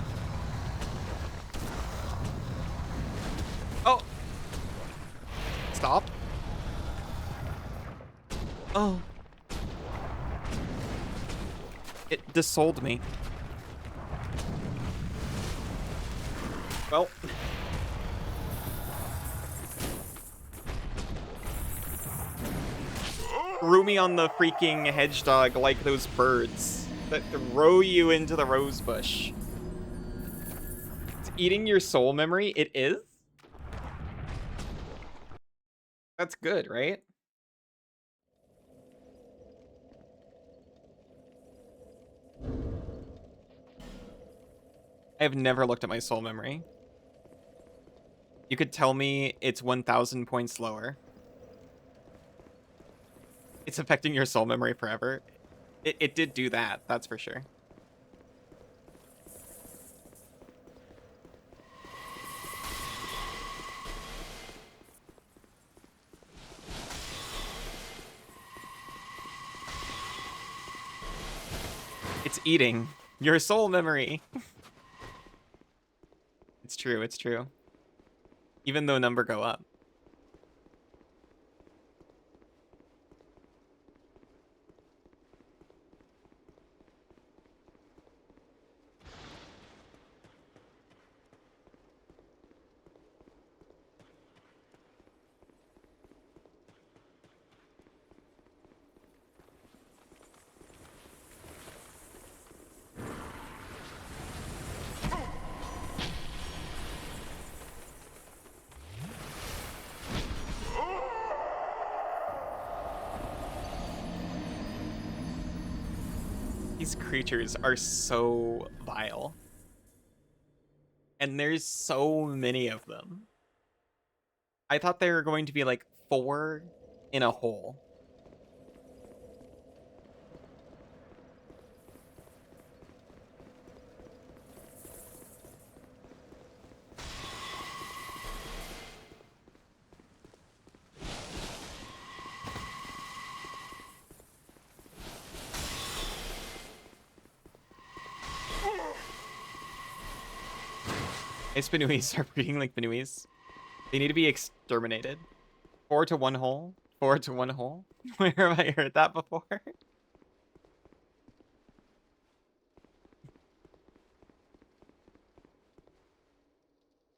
Oh! Stop. Oh. It dissolved me. Well. Threw me on the freaking hedgehog like those birds that throw you into the rose bush. It's eating your soul memory? It is? That's good, right? I have never looked at my soul memory. You could tell me it's 1,000 points lower. It's affecting your soul memory forever. It did do that, that's for sure. It's eating your soul memory. It's true, it's true. Even though number go up. These creatures are so vile. And there's so many of them. I thought there were going to be like 4 in a hole. Hey, Spinouis are breeding like Spinouis. They need to be exterminated. 4 to 1 hole. 4 to 1 hole. Where have I heard that before?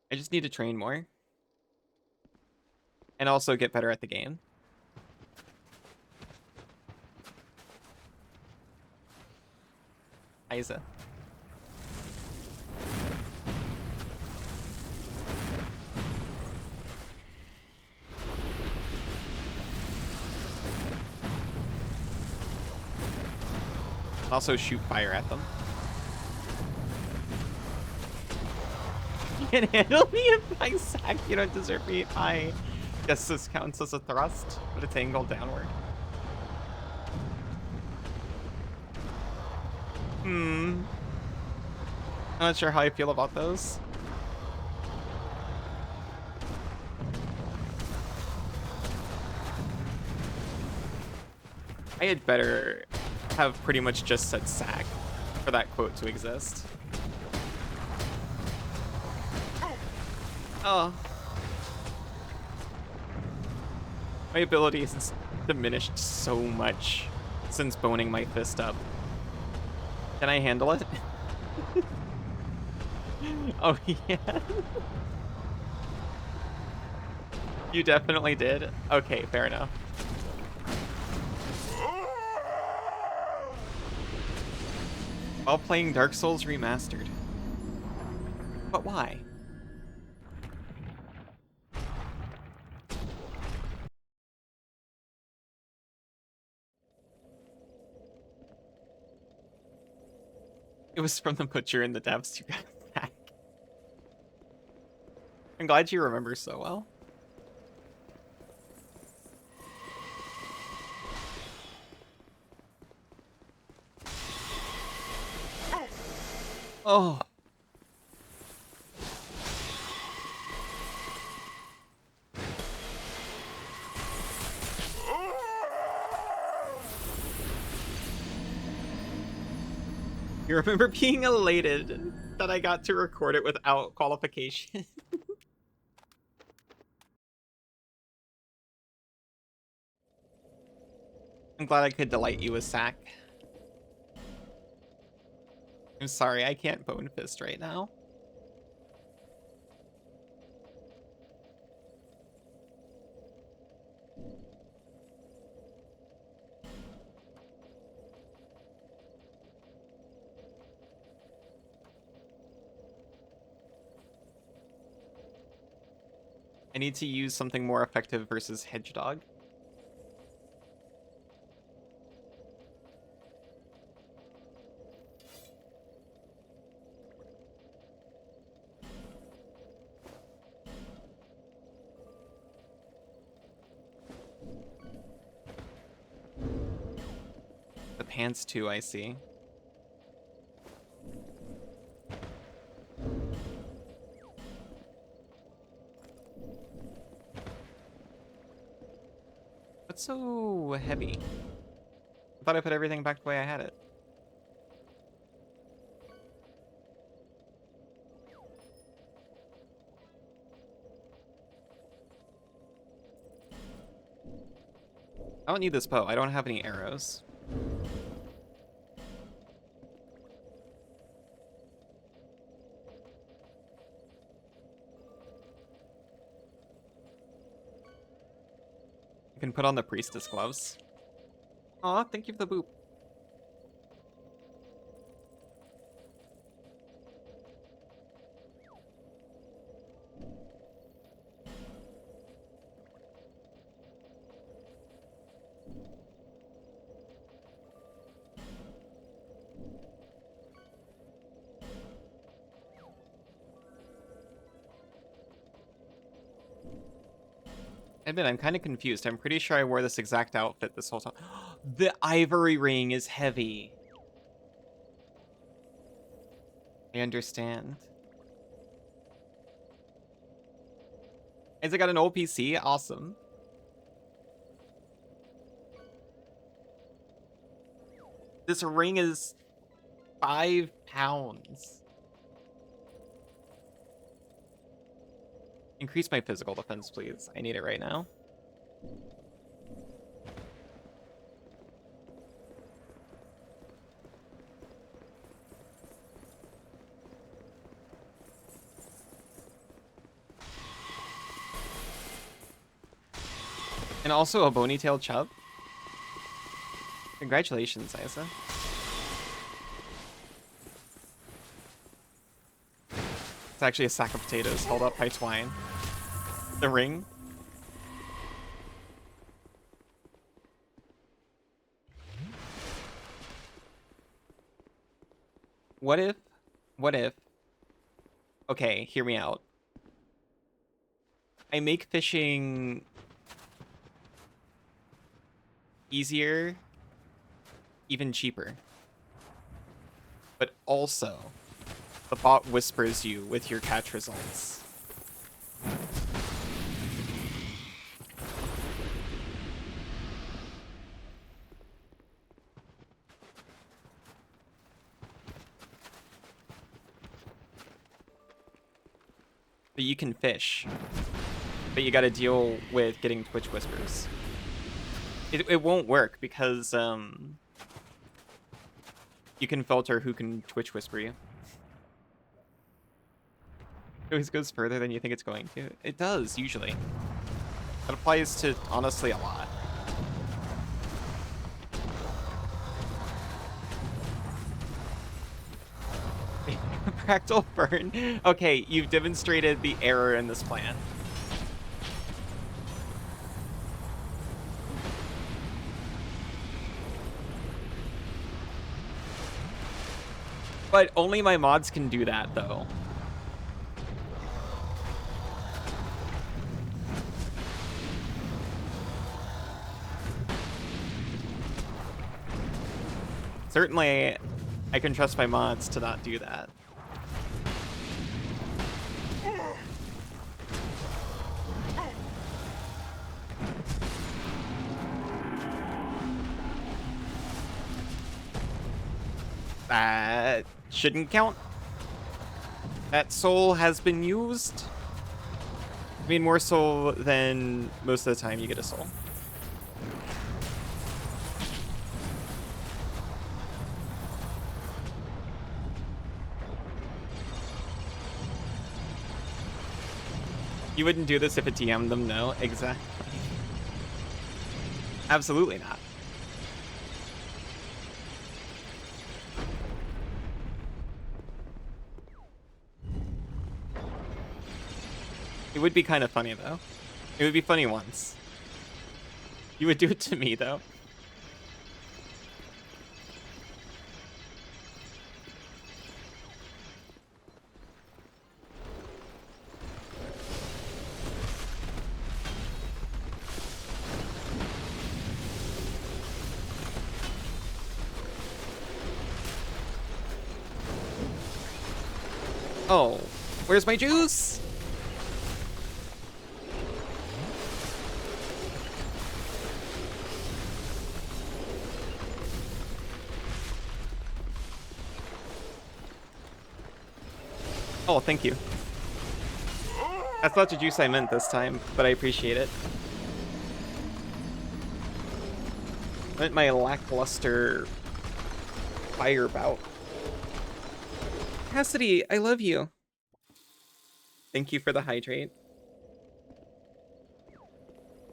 I just need to train more. And also get better at the game. Isa. Also shoot fire at them. You can handle me if I sack. You don't deserve me. I guess this counts as a thrust, but it's angled downward. I'm not sure how I feel about those. I had better have pretty much just said sack for that quote to exist. Oh. My ability has diminished so much since boning my fist up. Can I handle it? Oh, yeah. You definitely did? Okay, fair enough. While playing Dark Souls Remastered. But why? It was from the butcher and the devs who got back. I'm glad you remember so well. Oh. You remember being elated that I got to record it without qualification? I'm glad I could delight you with sack. I'm sorry, I can't bone fist right now. I need to use something more effective versus Hedgehog. The pants too, I see. What's so heavy? I thought I put everything back the way I had it. I don't need this bow. I don't have any arrows. I can put on the priestess gloves. Aw, thank you for the boop. Admit, I'm kind of confused. I'm pretty sure I wore this exact outfit this whole time. The ivory ring is heavy. I understand. Has it got an old PC? Awesome. This ring is 5 pounds. Increase my physical defense, please. I need it right now. And also a bony-tailed chub. Congratulations, Isa. It's actually a sack of potatoes held up by twine. The ring. What if, okay, hear me out. I make fishing easier, even cheaper. But also, the bot whispers you with your catch results. But you can fish. But you gotta deal with getting Twitch whispers. It won't work because you can filter who can Twitch whisper you. It always goes further than you think it's going to. It does, usually. That applies to, honestly, a lot. Fractal burn. Okay, you've demonstrated the error in this plan. But only my mods can do that, though. Certainly, I can trust my mods to not do that. That shouldn't count. That soul has been used. I mean, more soul than most of the time you get a soul. You wouldn't do this if it DM'd them, no? Exactly. Absolutely not. It would be kind of funny, though. It would be funny once. You would do it to me, though. Oh, where's my juice? Oh, thank you. That's not the juice I meant this time, but I appreciate it. I meant my lackluster fire bout. Cassidy, I love you. Thank you for the hydrate.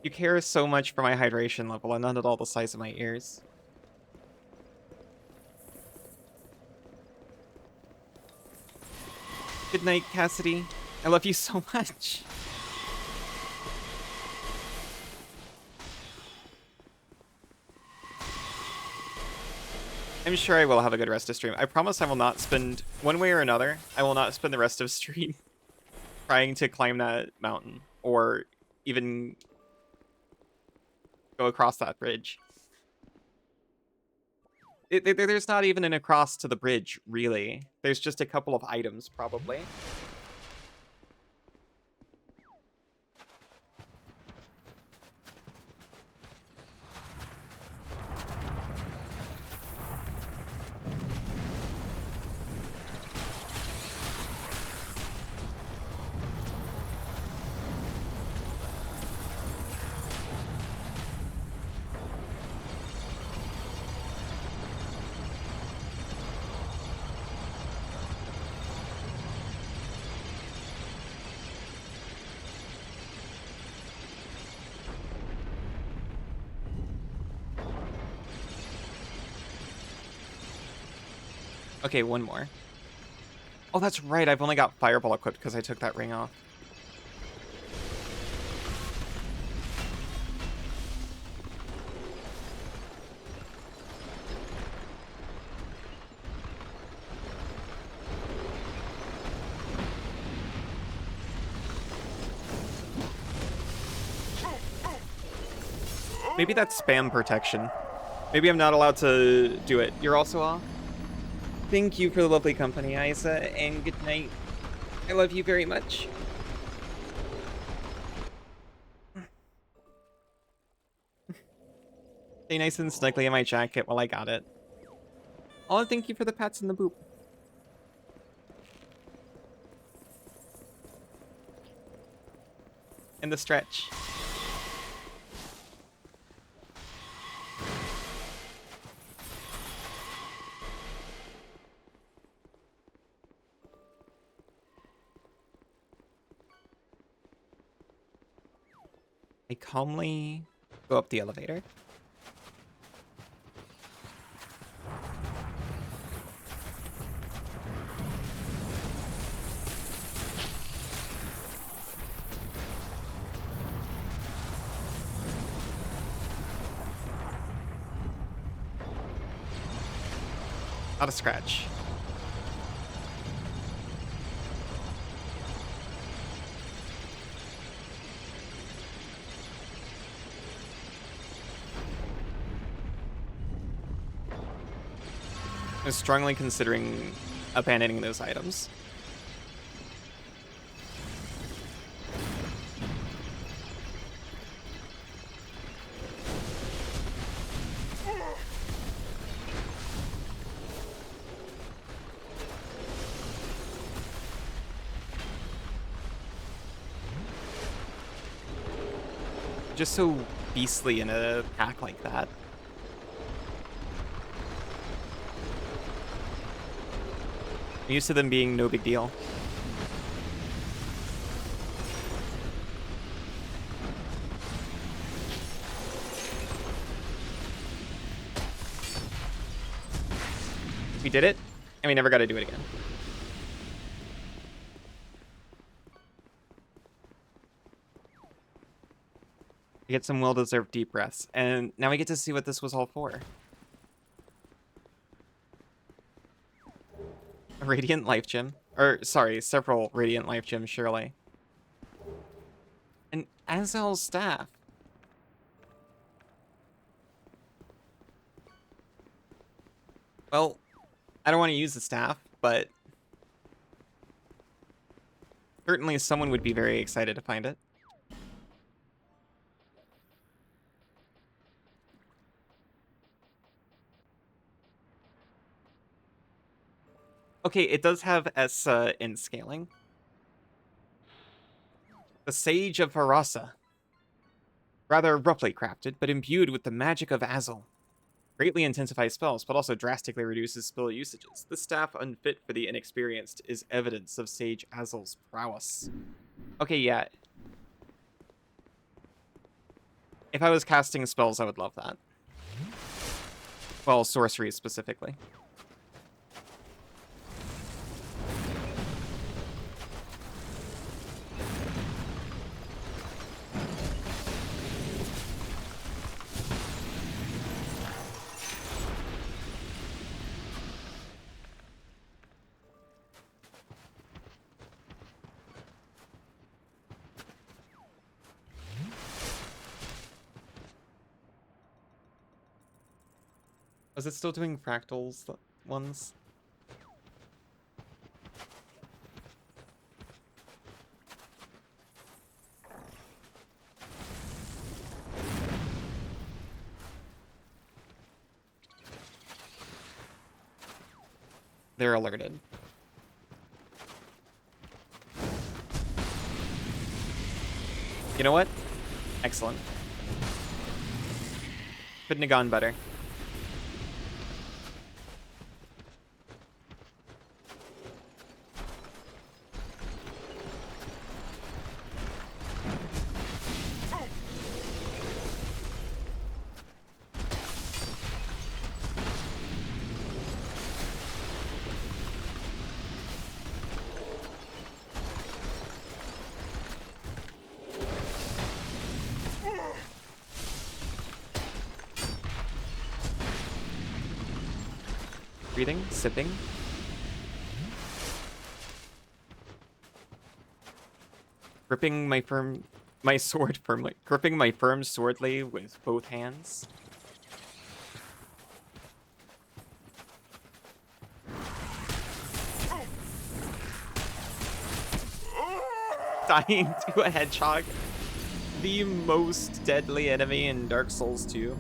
You care so much for my hydration level, and not at all the size of my ears. Good night, Cassidy. I love you so much. I'm sure I will have a good rest of stream. I promise I will not spend, one way or another, I will not spend the rest of stream trying to climb that mountain or even go across that bridge. There's not even an across to the bridge, really. There's just a couple of items, probably. Okay, one more. Oh, that's right. I've only got Fireball equipped because I took that ring off. Maybe that's spam protection. Maybe I'm not allowed to do it. You're also off? Thank you for the lovely company, Isa, and good night. I love you very much. Stay nice and snugly in my jacket while I got it. Oh, and thank you for the pats and the boop. in the stretch. I calmly go up the elevator. Not a scratch. I was strongly considering abandoning those items. Just so beastly in a pack like that. I'm used to them being no big deal. We did it, and we never got to do it again. We get some well-deserved deep breaths, and now we get to see what this was all for. A Radiant Life Gem. Or, sorry, several Radiant Life Gems, surely. An Azel's Staff. Well, I don't want to use the staff, but certainly someone would be very excited to find it. Okay, it does have S in scaling. The Sage of Harasa. Rather roughly crafted, but imbued with the magic of Azel. Greatly intensifies spells, but also drastically reduces spell usages. This staff, unfit for the inexperienced, is evidence of Sage Azel's prowess. Okay, yeah. If I was casting spells, I would love that. Well, sorcery specifically. Was it still doing fractals ones? They're alerted. You know what? Excellent. Couldn't have gone better. Breathing, sipping. Gripping my sword firmly. Gripping my firm swordly with both hands. Dying to a hedgehog. The most deadly enemy in Dark Souls 2.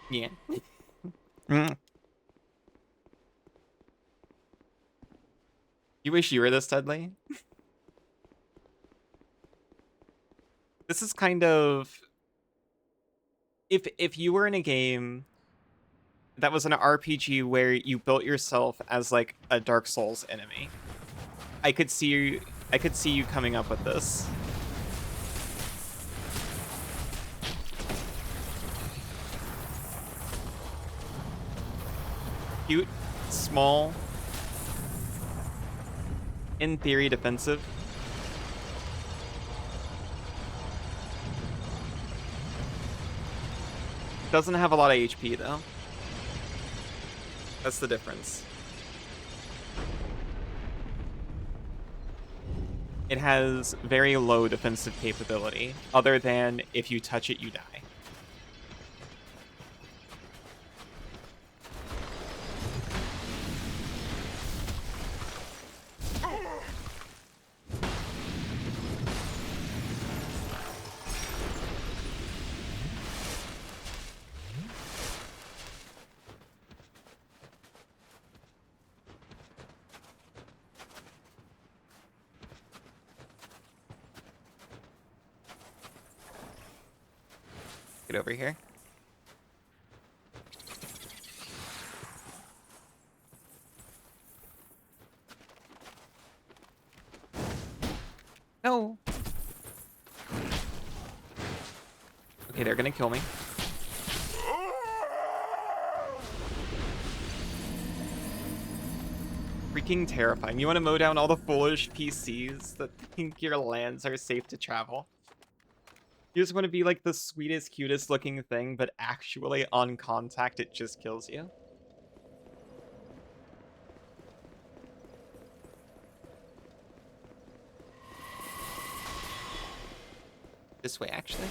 Yeah. Mm. You wish you were this deadly? This is kind of if you were in a game that was an RPG where you built yourself as like a Dark Souls enemy. I could see you coming up with this. Cute, small, in theory defensive. Doesn't have a lot of HP though. That's the difference. It has very low defensive capability, other than if you touch it, you die. Get over here. No. Okay, they're gonna kill me. Freaking terrifying. You want to mow down all the foolish PCs that think your lands are safe to travel? You just want to be like the sweetest, cutest looking thing, but actually on contact, it just kills you. This way, actually.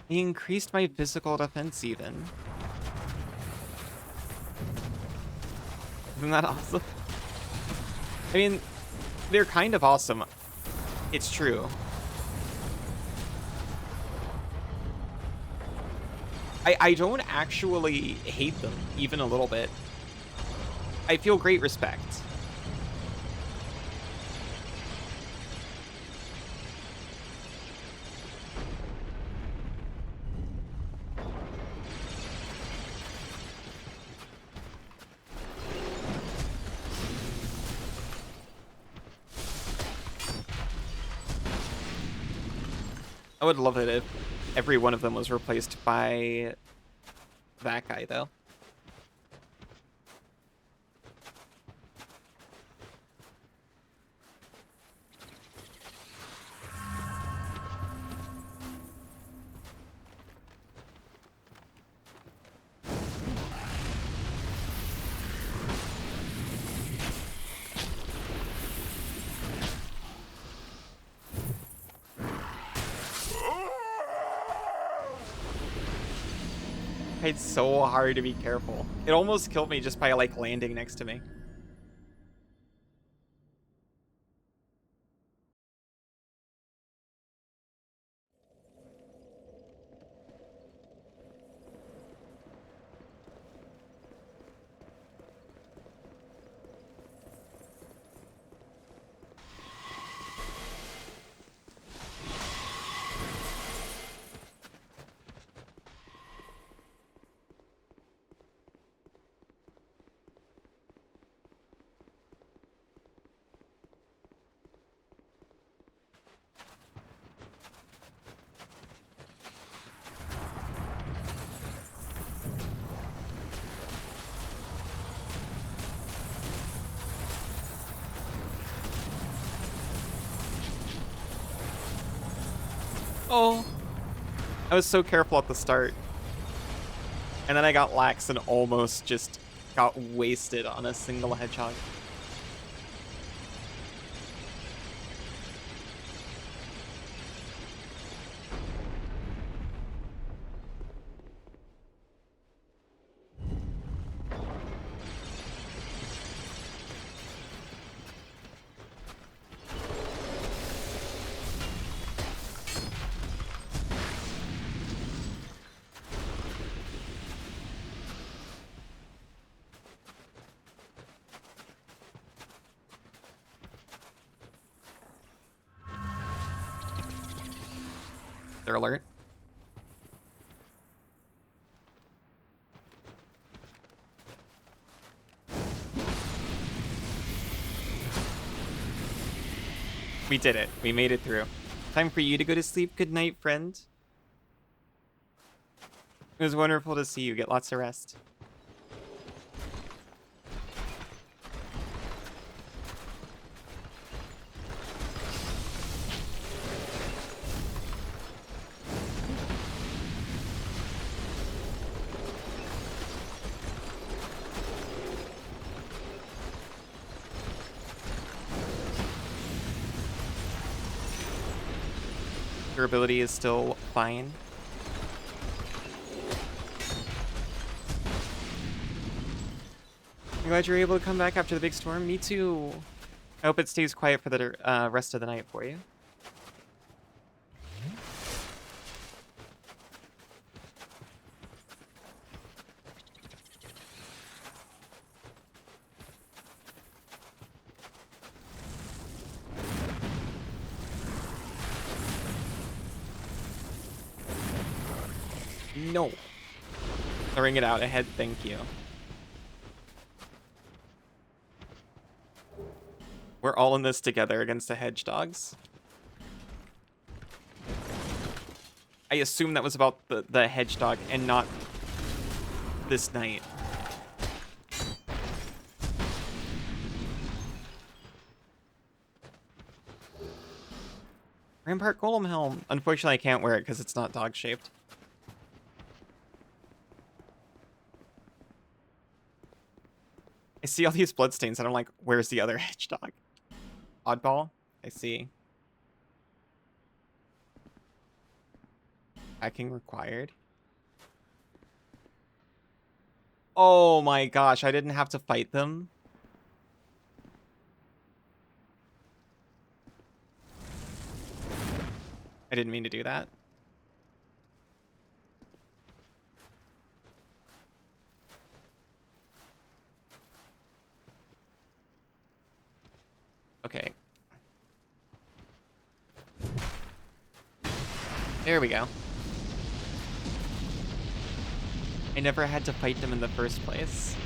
He increased my physical defense even. Isn't that awesome? I mean, they're kind of awesome. It's true. I don't actually hate them, even a little bit. I feel great respect. I would love it if every one of them was replaced by that guy, though. It's so hard to be careful. It almost killed me just by, like, landing next to me. Oh. I was so careful at the start. And then I got lax and almost just got wasted on a single hedgehog. Spoiler alert. We did it. We made it through. Time for you to go to sleep. Good night, friend. It was wonderful to see you. Get lots of rest. Durability is still fine. I'm glad you're able to come back after the big storm. Me too. I hope it stays quiet for the rest of the night for you. No. Throwing it out ahead, thank you. We're all in this together against the hedge dogs. I assume that was about the hedge dog and not this night. Rampart Golem Helm. Unfortunately, I can't wear it because it's not dog-shaped. I see all these bloodstains and I'm like, where's the other hedge dog? Oddball? I see. Hacking required. Oh my gosh, I didn't have to fight them. I didn't mean to do that. Okay. There we go. I never had to fight them in the first place.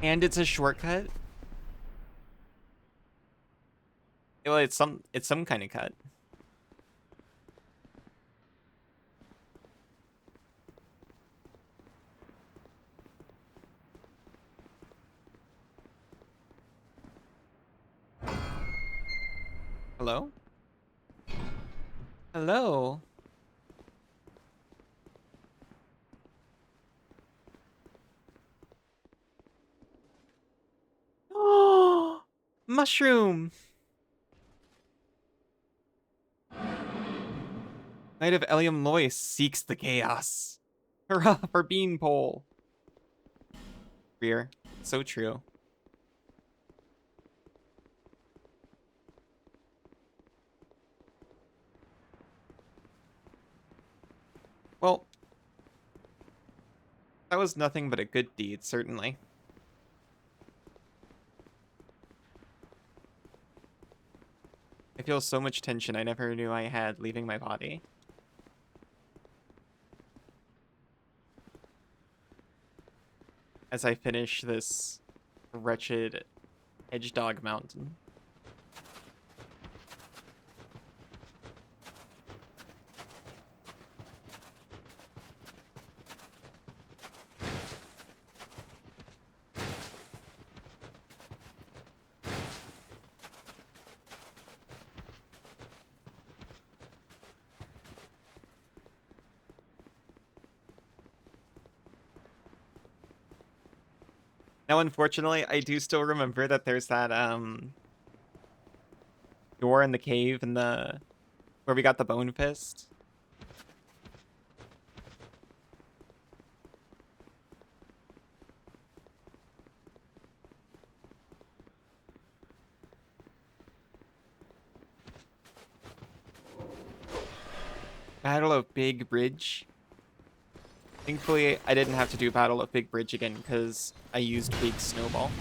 And it's a shortcut. Well, it's some kind of cut. Hello? Hello? Oh, mushroom! Knight of Elium Lois seeks the chaos. Hurrah for Beanpole. Rear. So true. Well, that was nothing but a good deed, certainly. I feel so much tension I never knew I had leaving my body. As I finish this wretched Edge Dog Mountain. Now, unfortunately, I do still remember that there's that door in the cave in the where we got the bone fist. Battle of Big Bridge. Thankfully, I didn't have to do Battle of Big Bridge again because I used Big Snowball.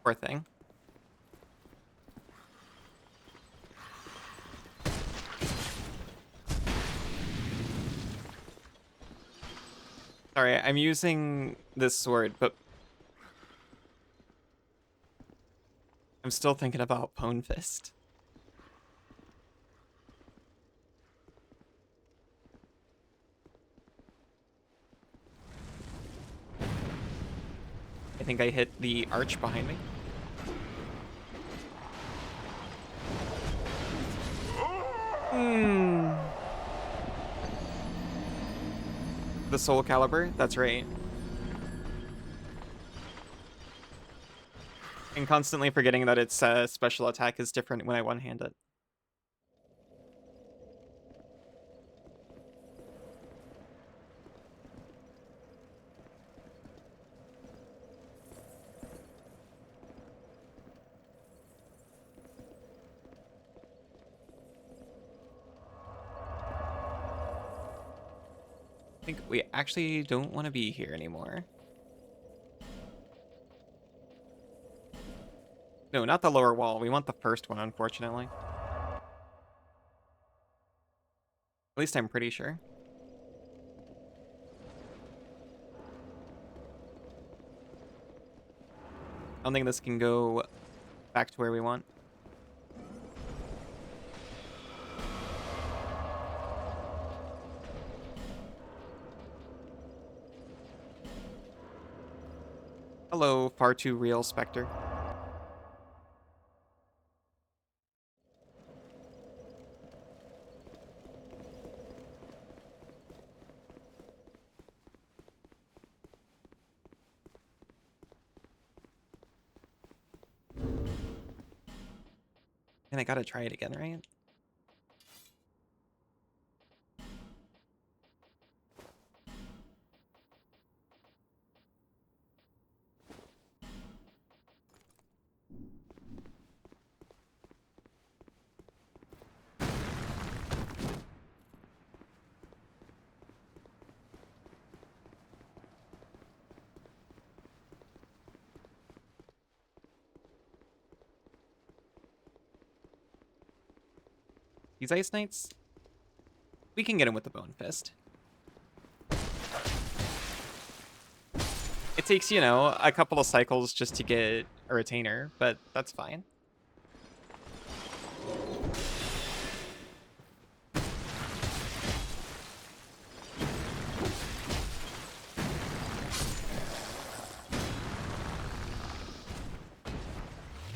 Poor thing. Sorry, I'm using this sword, but I'm still thinking about Pwn Fist. I think I hit the arch behind me. The Soul Calibur, that's right. And constantly forgetting that its special attack is different when I one-hand it. I think we actually don't want to be here anymore. No, not the lower wall. We want the first one, unfortunately. At least I'm pretty sure. I don't think this can go back to where we want. Hello, far too real Spectre. And I gotta try it again, right? These Ice Knights? We can get him with the Bone Fist. It takes, you know, a couple of cycles just to get a retainer, but that's fine.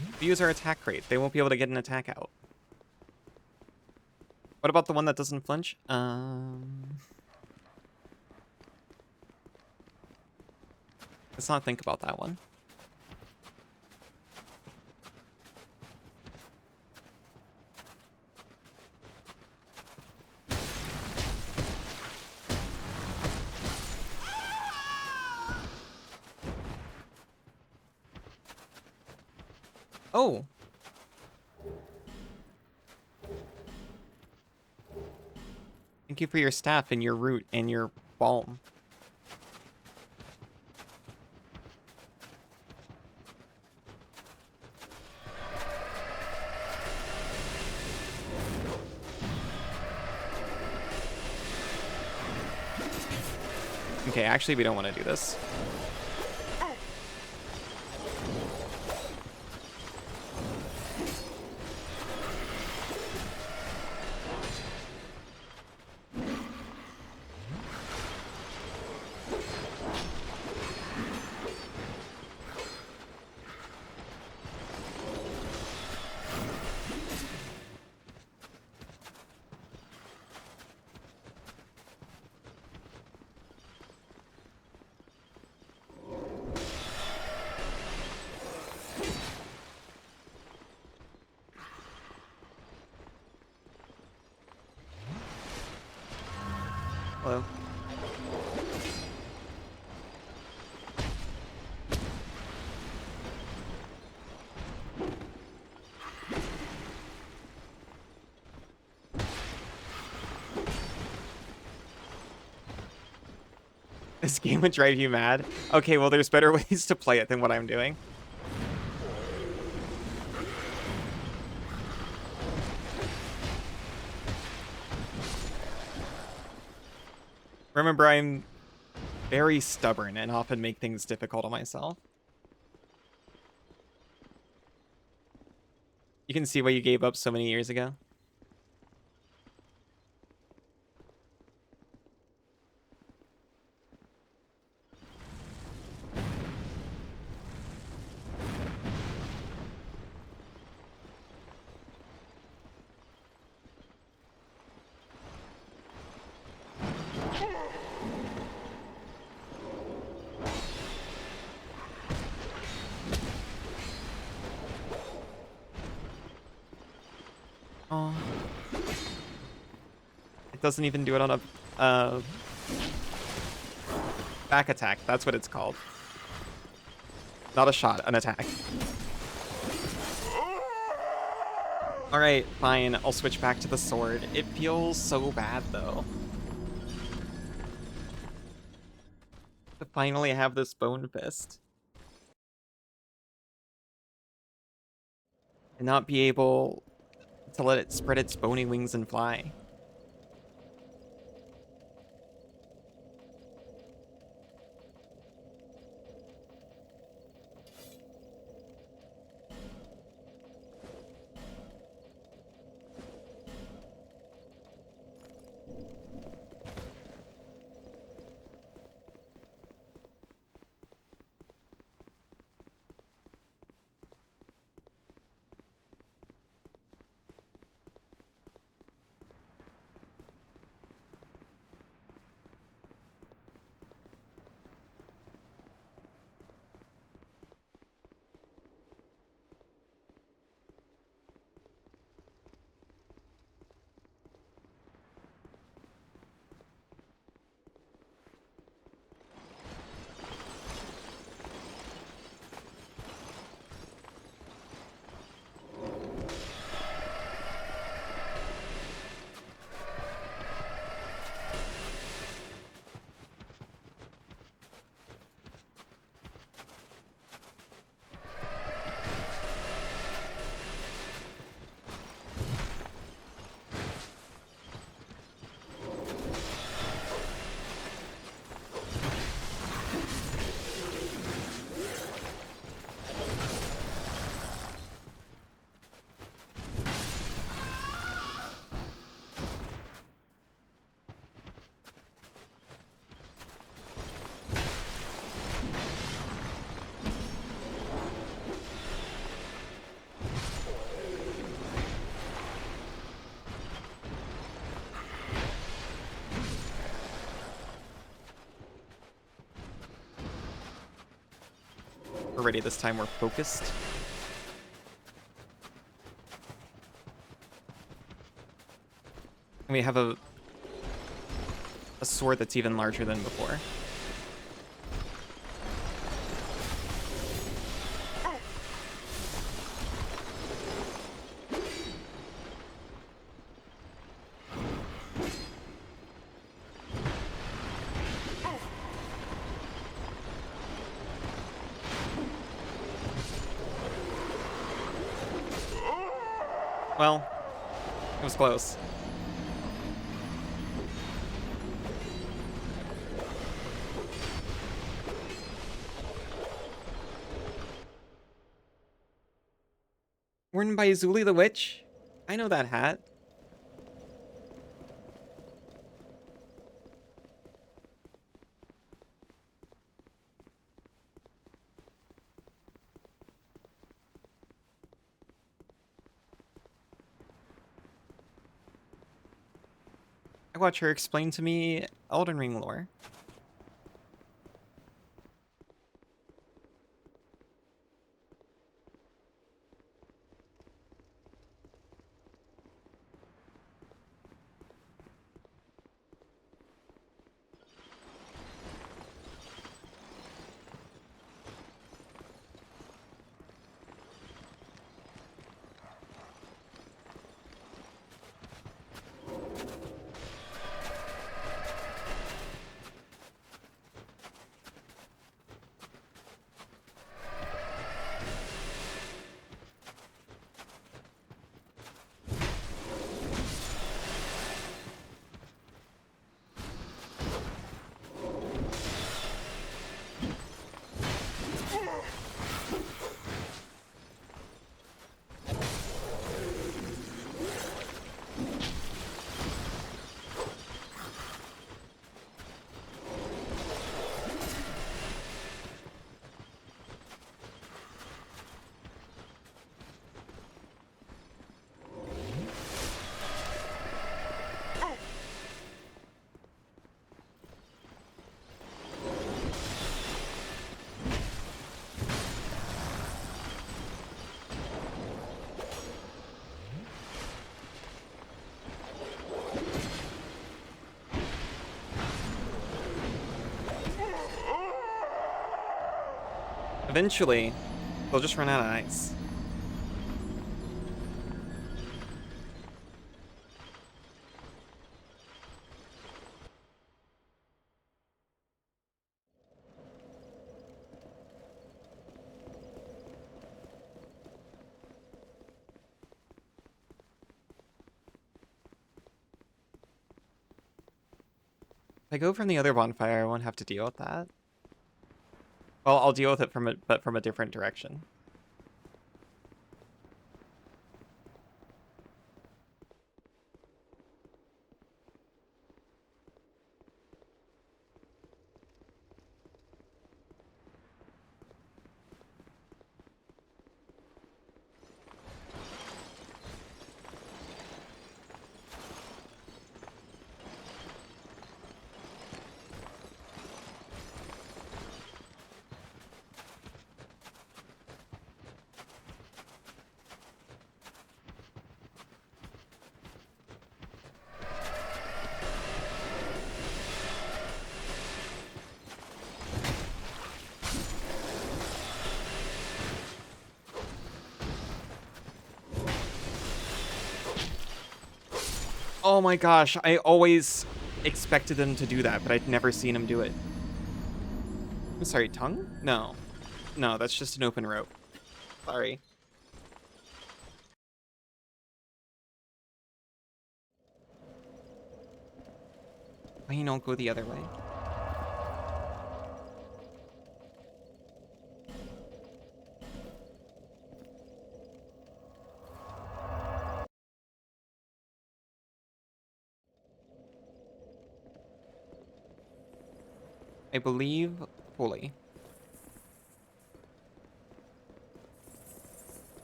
If we use our attack rate, they won't be able to get an attack out. What about the one that doesn't flinch? Let's not think about that one. Oh! Thank you for your staff and your root and your balm. Okay, actually we don't want to do this. Hello. This game would drive you mad. Okay, well, there's better ways to play it than what I'm doing. Remember, I'm very stubborn and often make things difficult on myself. You can see why you gave up so many years ago. Oh. It doesn't even do it on a back attack. That's what it's called. Not a shot, an attack. Alright, fine. I'll switch back to the sword. It feels so bad, though. To finally have this bone fist. And not be able to let it spread its bony wings and fly. We're ready this time. We're focused. And we have a sword that's even larger than before. Well, it was close. Worn by Zuli the Witch? I know that hat. I watch her explain to me Elden Ring lore. Eventually, they'll just run out of ice. If I go from the other bonfire, I won't have to deal with that. Well, I'll deal with it but from a different direction. Oh my gosh, I always expected them to do that, but I'd never seen them do it. I'm sorry, tongue? No. No, that's just an open rope. Sorry. Why you don't go the other way? I believe fully.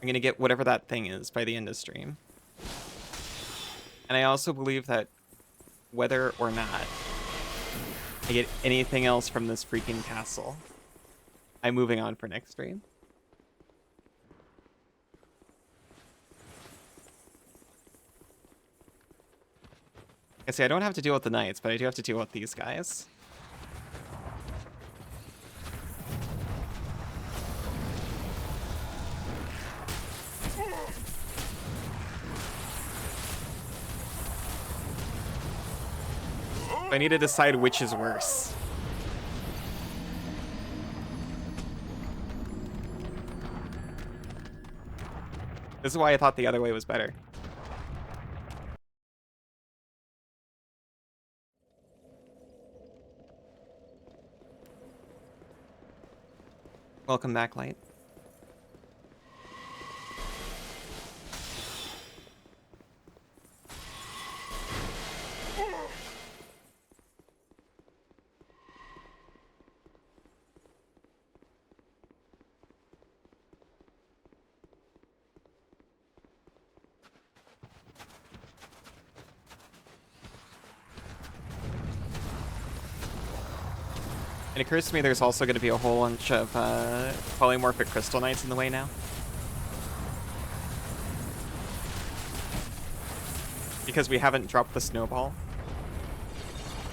I'm gonna get whatever that thing is by the end of stream. And I also believe that whether or not I get anything else from this freaking castle, I'm moving on for next stream. I say I don't have to deal with the knights, but I do have to deal with these guys. I need to decide which is worse. This is why I thought the other way was better. Welcome back, Light. It occurs to me there's also going to be a whole bunch of polymorphic crystal knights in the way now. Because we haven't dropped the snowball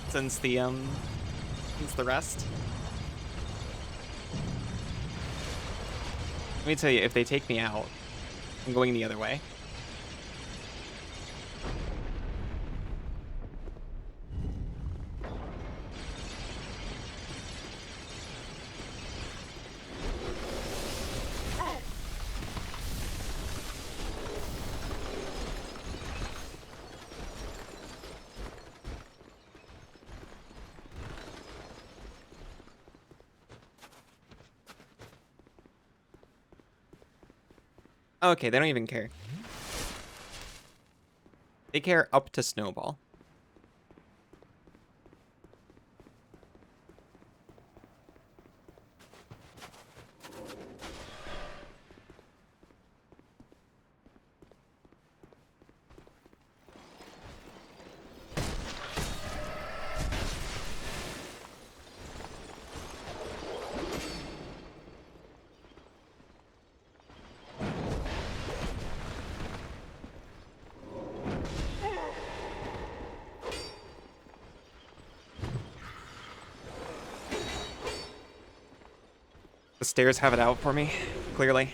since the rest. Let me tell you, if they take me out, I'm going the other way. Okay, they don't even care. They care up to snowball. The stairs have it out for me, clearly.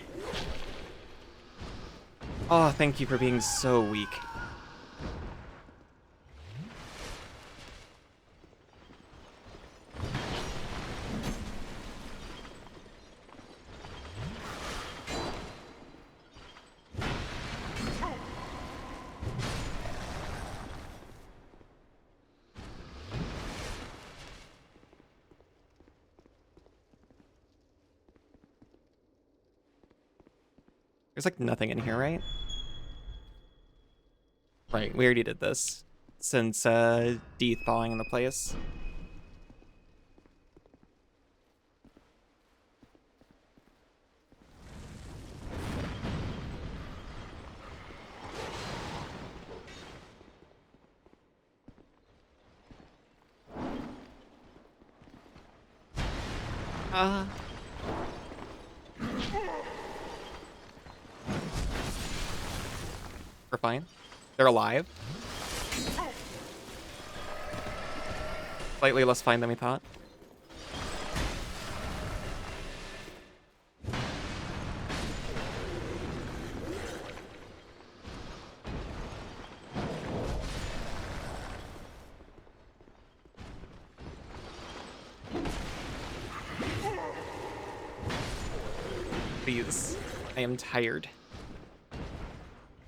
Oh, thank you for being so weak. There's like nothing in here, right? Right, we already did this. Since D thawing in the place. We're fine. They're alive. Slightly less fine than we thought. Please. I am tired.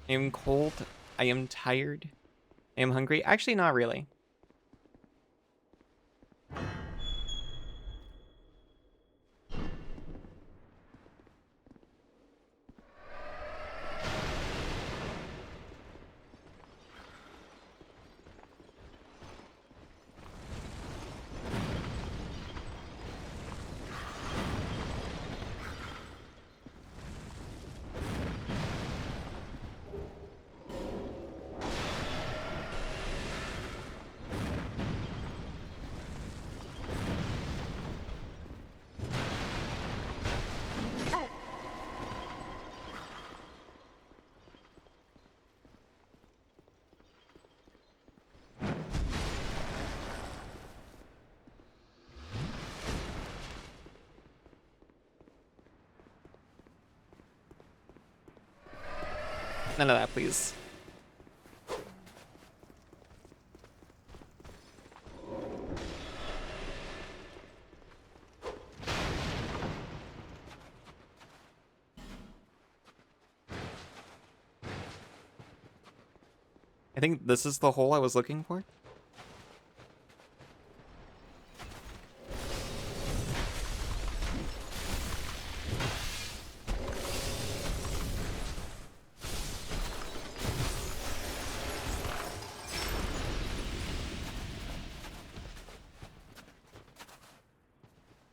I am cold. I am tired. I am hungry. Actually, not really. None of that, please. I think this is the hole I was looking for.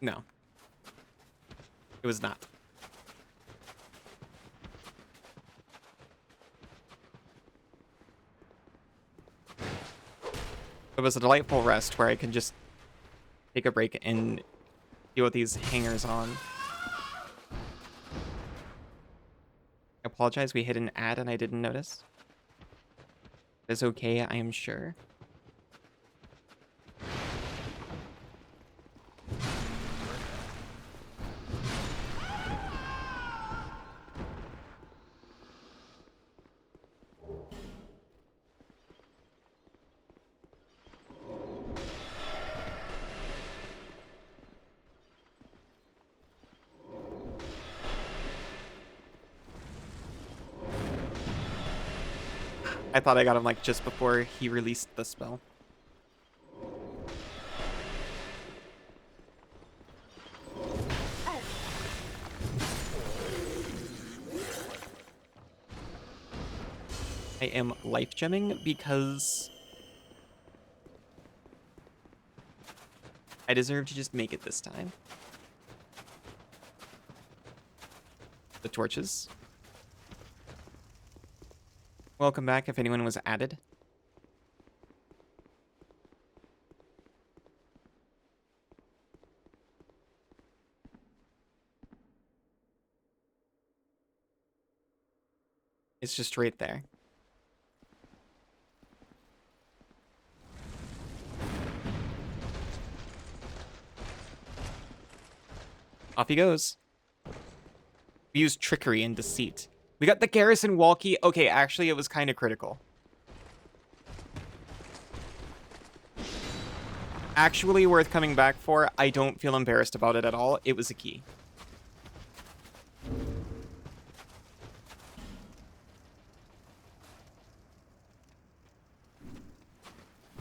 No. It was not. It was a delightful rest where I can just take a break and deal with these hangers on. I apologize, we hit an ad and I didn't notice. It's okay, I am sure. I thought I got him like just before he released the spell. I am life gemming because I deserve to just make it this time. The torches. Welcome back if anyone was added. It's just right there. Off he goes. We used trickery and deceit. We got the garrison walkie. Okay, actually, it was kind of critical. Actually worth coming back for. I don't feel embarrassed about it at all. It was a key.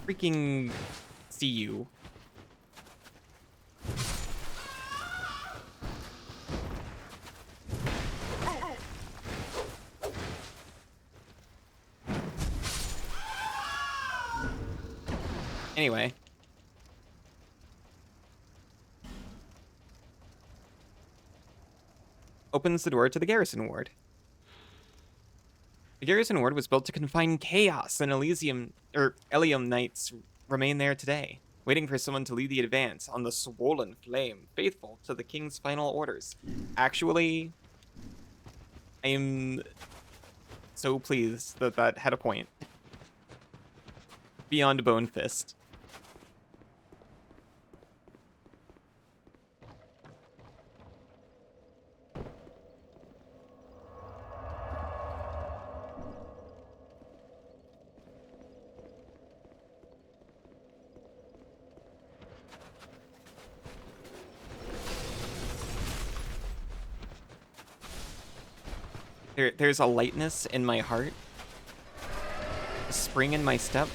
Freaking see you. Anyway. Opens the door to the garrison ward. The garrison ward was built to confine chaos, and Elysium Knights remain there today, waiting for someone to lead the advance on the swollen flame, faithful to the king's final orders. Actually, I am so pleased that that had a point. Beyond Bone Fist. There's a lightness in my heart, a spring in my step,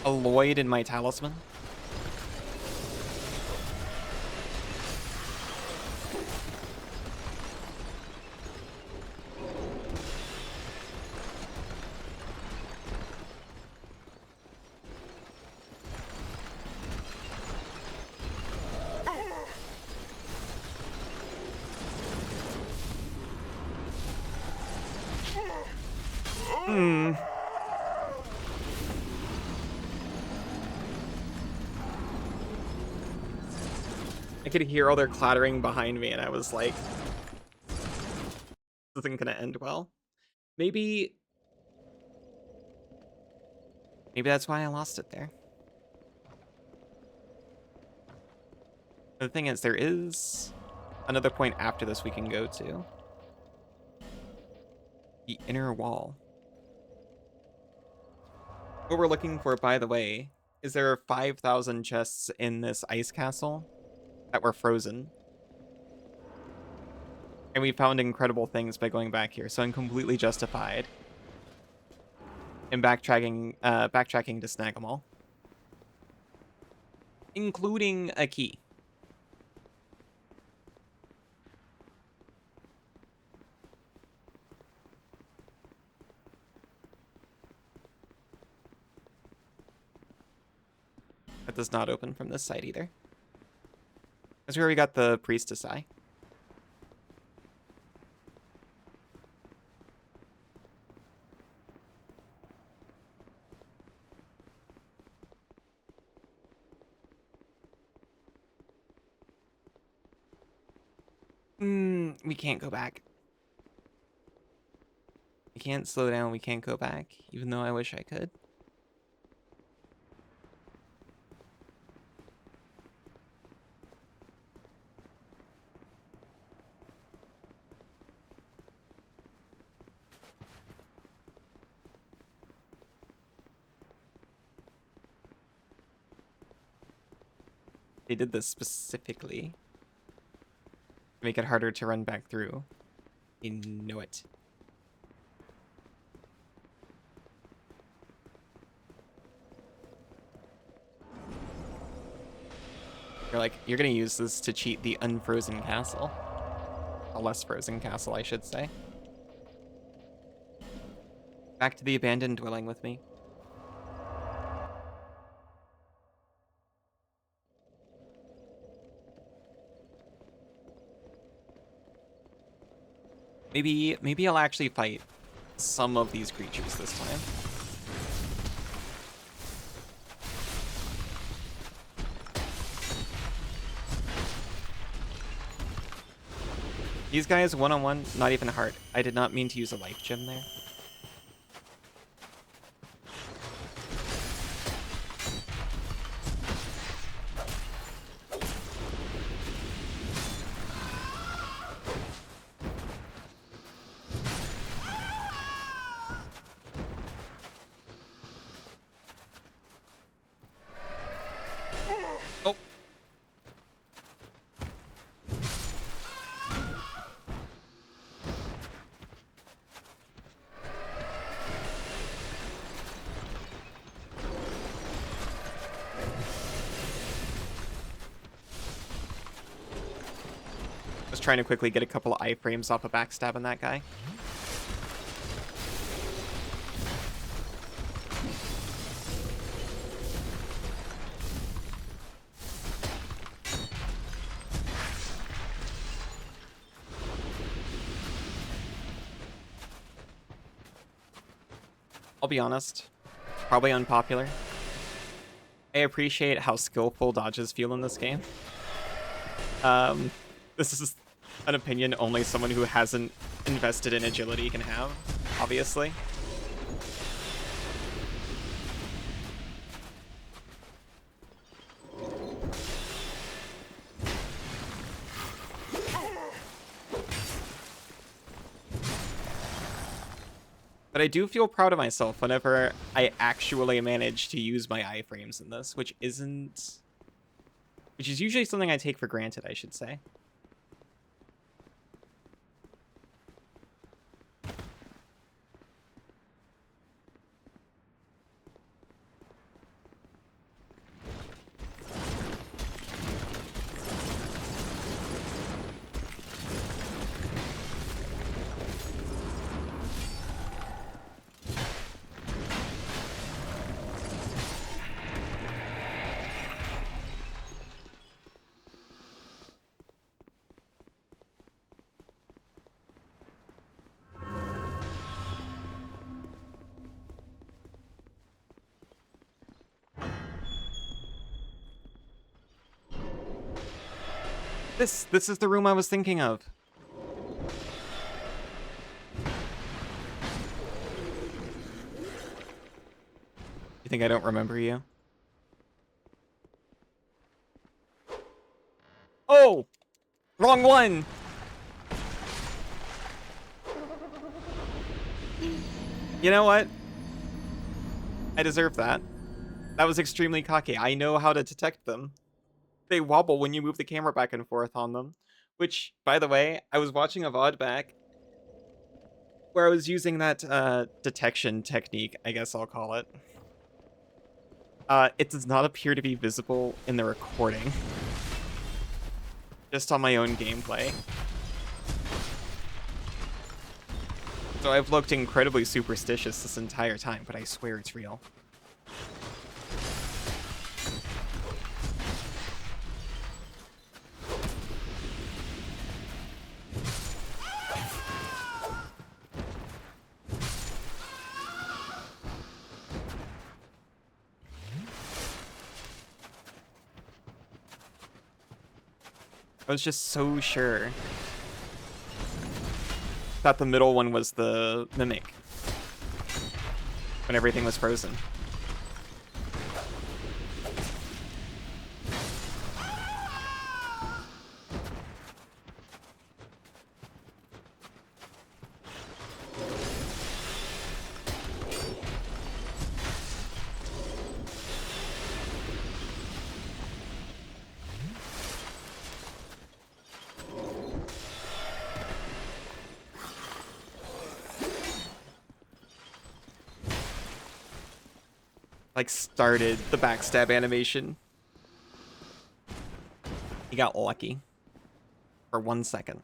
a Lloyd in my talisman. I could hear all their clattering behind me, and I was like, this isn't gonna end well. Maybe that's why I lost it there. The thing is, there is another point after this we can go to. The inner wall. What we're looking for, by the way, is there are 5,000 chests in this ice castle that were frozen. And we found incredible things by going back here, so I'm completely justified in backtracking to snag them all. Including a key. That does not open from this side either. That's where we got the priestess eye. We can't go back. We can't slow down, we can't go back, even though I wish I could. They did this specifically to make it harder to run back through. You know it. You're gonna use this to cheat the unfrozen castle. A less frozen castle, I should say. Back to the abandoned dwelling with me. Maybe I'll actually fight some of these creatures this time. These guys, one-on-one, not even hard. I did not mean to use a life gem there. just trying to quickly get a couple of iframes off a backstab on that guy. I'll be honest, probably unpopular. I appreciate how skillful dodges feel in this game. This is an opinion only someone who hasn't invested in agility can have, obviously. But I do feel proud of myself whenever I actually manage to use my iframes in this, which is usually something I take for granted, I should say. This is the room I was thinking of. You think I don't remember you? Oh! Wrong one! You know what? I deserve that. That was extremely cocky. I know how to detect them. They wobble when you move the camera back and forth on them. Which, by the way, I was watching a VOD back where I was using that detection technique, I guess I'll call it. It does not appear to be visible in the recording. Just on my own gameplay. So I've looked incredibly superstitious this entire time, but I swear it's real. I was just so sure that the middle one was the mimic when everything was frozen. Like, started the backstab animation. He got lucky for 1 second.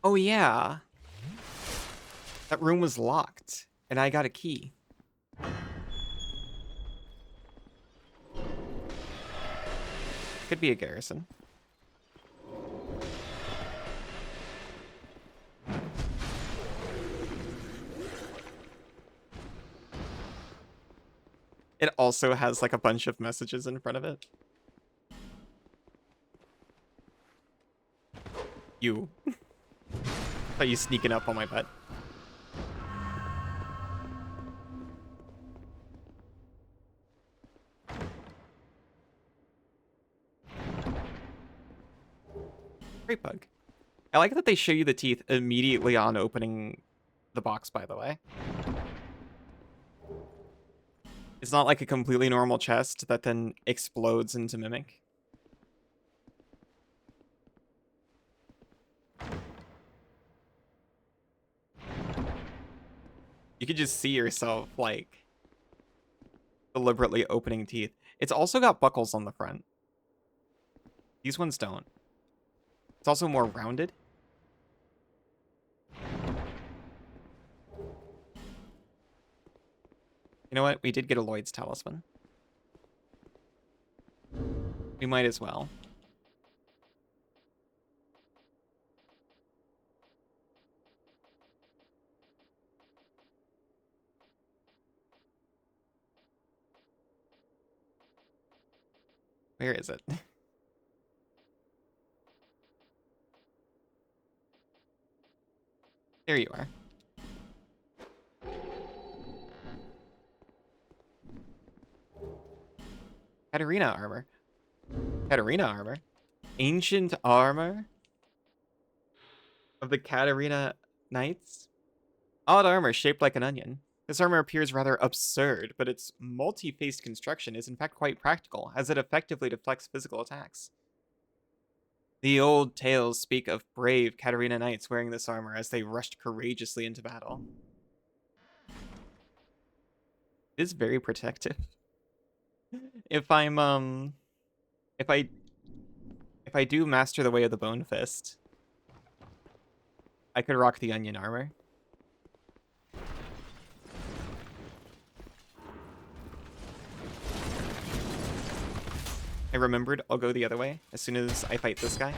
Oh yeah. That room was locked, and I got a key. Could be a garrison. It also has like a bunch of messages in front of it. You. Are you sneaking up on my butt? Great bug. I like that they show you the teeth immediately on opening the box, by the way. It's not like a completely normal chest that then explodes into Mimic. You could just see yourself, like, deliberately opening teeth. It's also got buckles on the front. These ones don't. It's also more rounded. You know what? We did get a Lloyd's Talisman. We might as well. Where is it? There you are. Katarina armor. Katarina armor? Ancient armor? Of the Katarina Knights? Odd armor shaped like an onion. This armor appears rather absurd, but its multi-faced construction is in fact quite practical, as it effectively deflects physical attacks. The old tales speak of brave Katarina Knights wearing this armor as they rushed courageously into battle. It is very protective. If I'm, if I do master the way of the Bone Fist, I could rock the onion armor. I remembered I'll go the other way as soon as I fight this guy.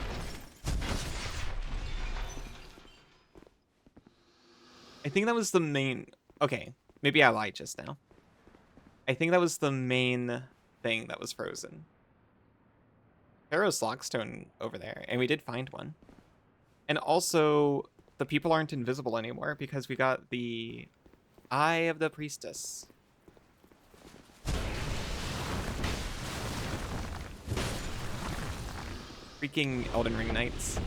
I think that was the main... Okay, maybe I lied just now. I think that was the main thing that was frozen. Pharaoh's Lockstone over there, and we did find one. And also, the people aren't invisible anymore because we got the Eye of the Priestess. Freaking Elden Ring Knights.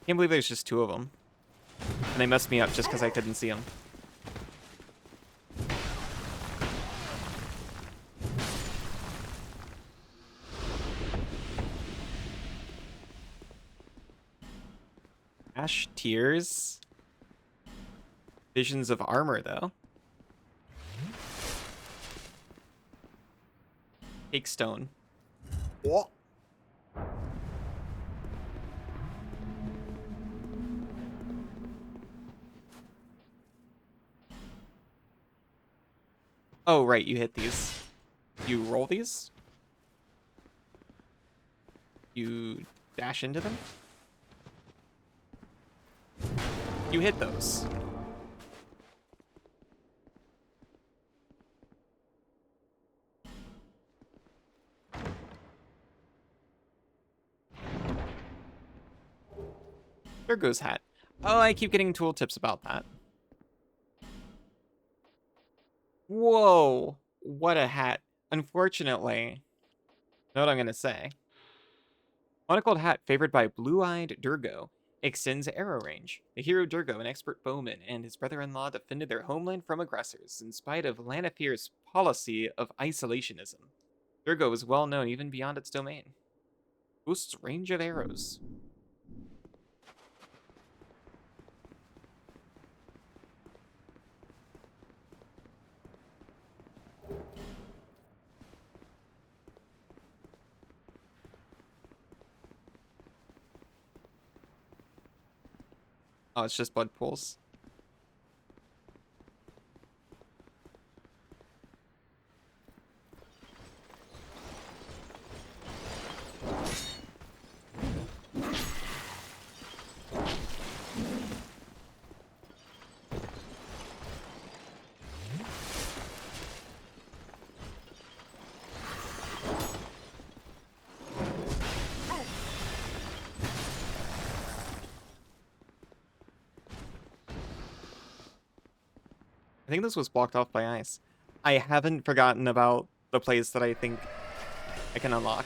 Can't believe there's just 2 of them. And they messed me up just because I couldn't see them. Ash Tears. Visions of Armor, though. Take Stone. What? Oh, right, you hit these. You roll these? You dash into them? You hit those. There goes hat. Oh, I keep getting tooltips about that. Whoa, what a hat. Unfortunately, know what I'm gonna say. Monocled hat favored by blue-eyed Durgo extends arrow range. The hero Durgo, an expert bowman, and his brother-in-law defended their homeland from aggressors in spite of Lanafir's policy of isolationism. Durgo is well known even beyond its domain. Boosts range of arrows. Oh, it's just blood pools. I think this was blocked off by ice. I haven't forgotten about the place that I think I can unlock.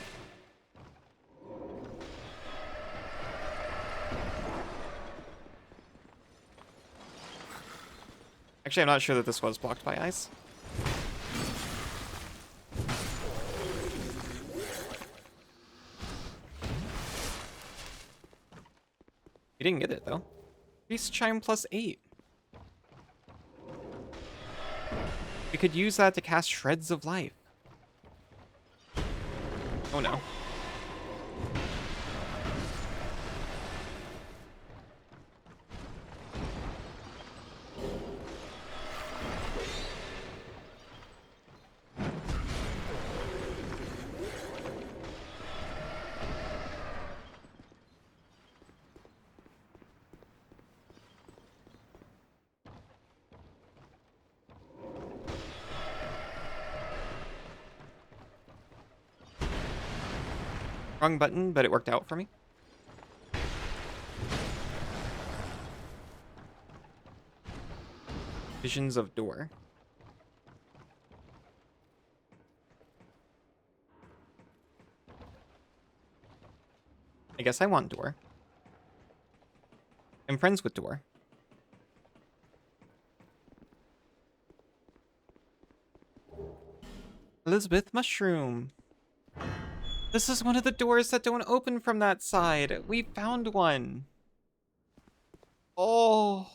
Actually, I'm not sure that this was blocked by ice. You didn't get it, though. Increased chime +8. We could use that to cast Shreds of Life. Oh no. Wrong button, but it worked out for me. Visions of door. I guess I want door. I'm friends with door. Elizabeth Mushroom. This is one of the doors that don't open from that side. We found one. Oh.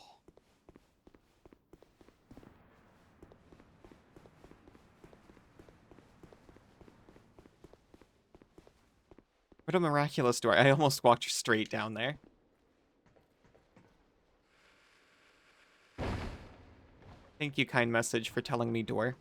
What a miraculous door. I almost walked straight down there. Thank you, kind message, for telling me door.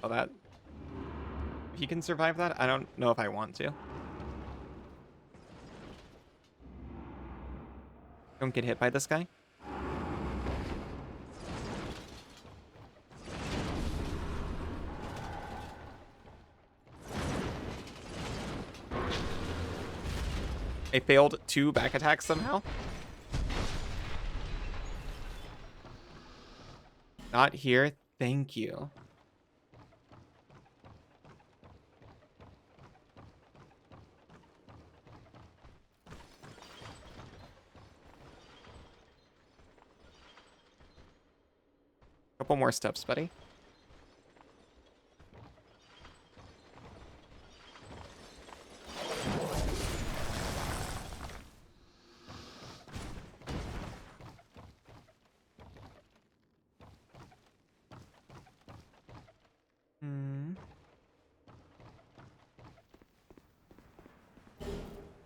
Oh, that... If he can survive that, I don't know if I want to. Don't get hit by this guy. I failed 2 back attacks somehow. Not here. Thank you. Couple more steps, buddy.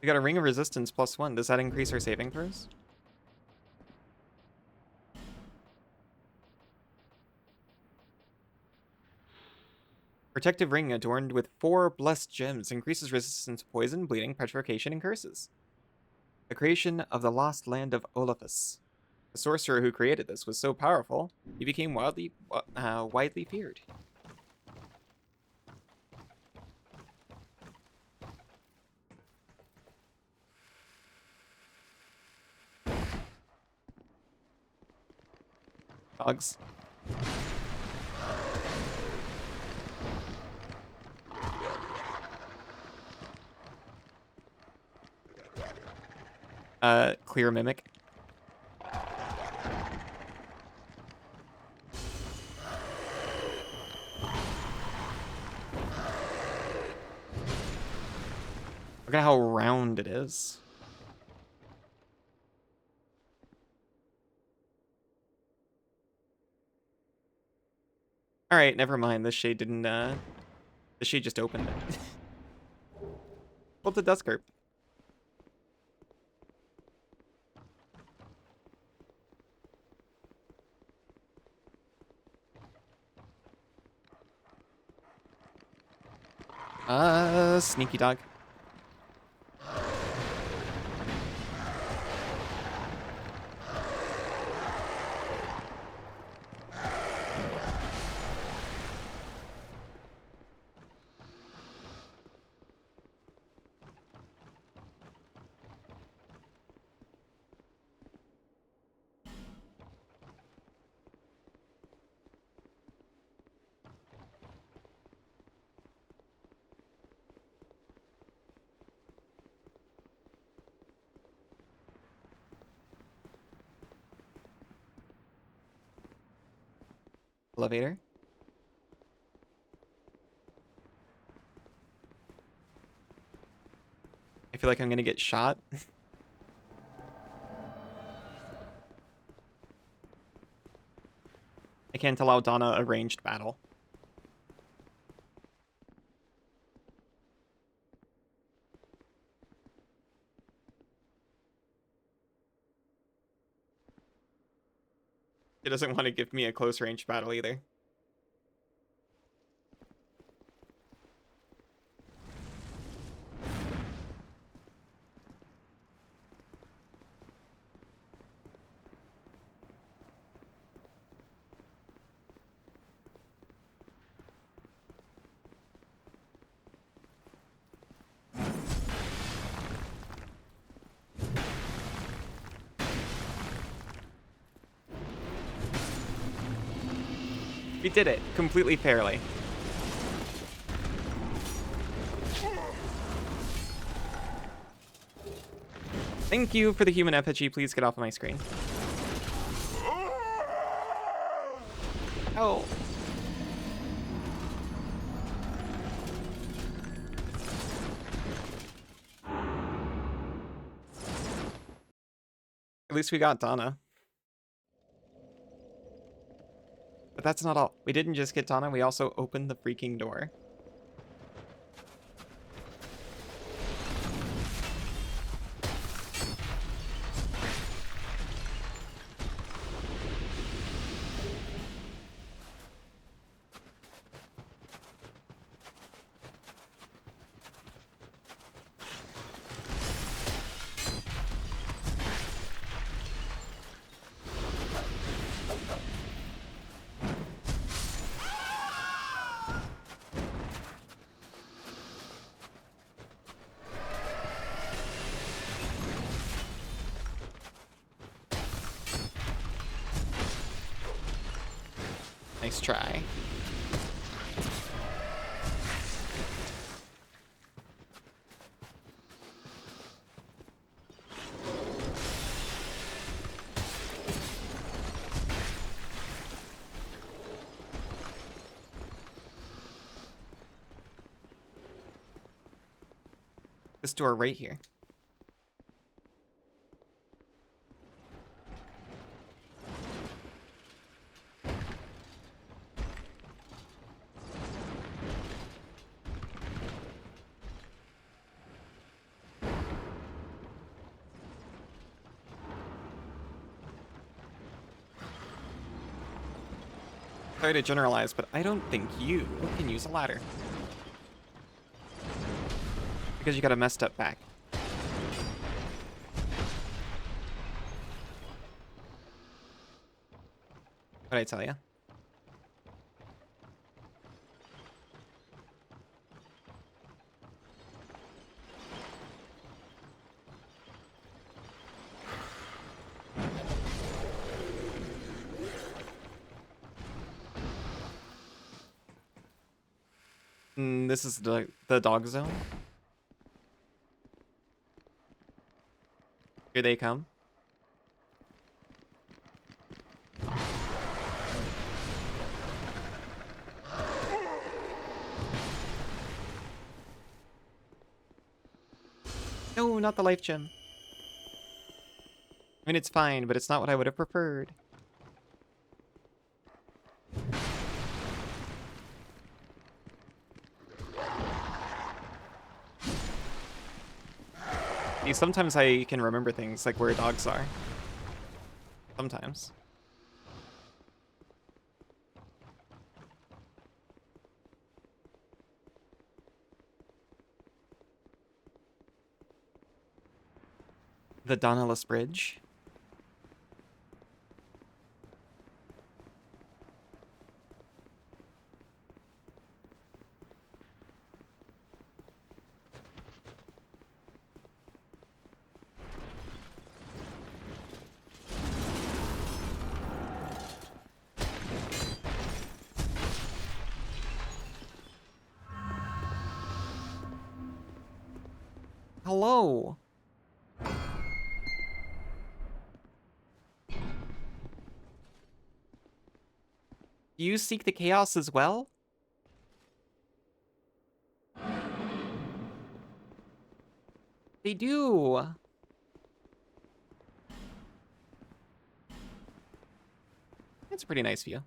We got a Ring of Resistance +1. Does that increase our saving throws? Protective ring adorned with 4 blessed gems increases resistance to poison, bleeding, petrification, and curses. The creation of the lost land of Olafus. The sorcerer who created this was so powerful, he became widely feared. Dogs. Clear mimic. Look at how round it is. Alright, never mind. This shade didn't, the shade just opened it. Well, the Dust Curp. Sneaky dog. Elevator. I feel like I'm gonna get shot. I can't allow Donna a ranged battle. It doesn't want to give me a close range battle either. We did it completely fairly. Thank you for the human effigy. Please get off of my screen. Oh. At least we got Donna. But that's not all. We didn't just get Donna, we also opened the freaking door. Nice try. This door right here. Sorry to generalize, but I don't think you can use a ladder. Because you got a messed up back. What'd I tell you? This is the dog zone. Here they come. No, not the life gem. I mean, it's fine, but it's not what I would have preferred. See, sometimes I can remember things, like where dogs are. Sometimes. The Dauntless Bridge. Hello. Do you seek the chaos as well? They do. It's a pretty nice view.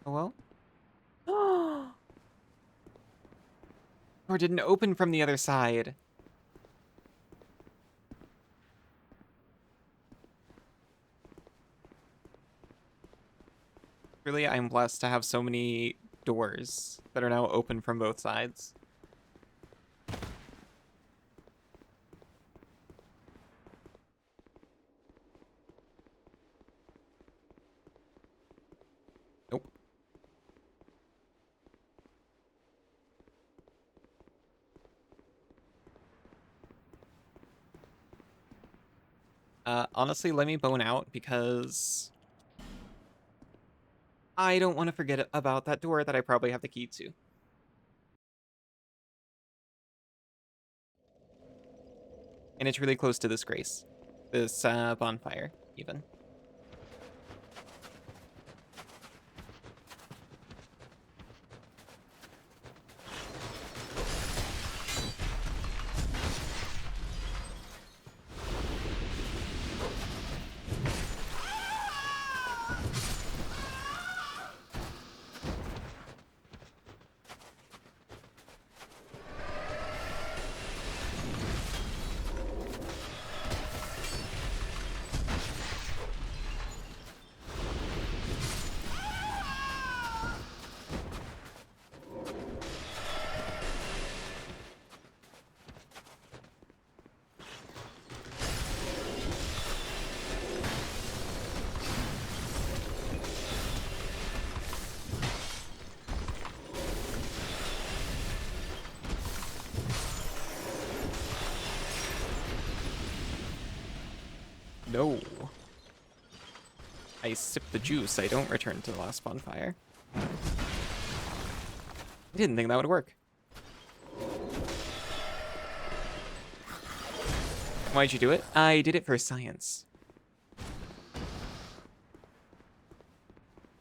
Oh well. Or didn't open from the other side. Really, I'm blessed to have so many doors that are now open from both sides. Nope. Honestly, let me bone out because I don't want to forget about that door that I probably have the key to. And it's really close to this grace. This bonfire, even. No. I sip the juice. I don't return to the last bonfire. I didn't think that would work. Why'd you do it? I did it for science.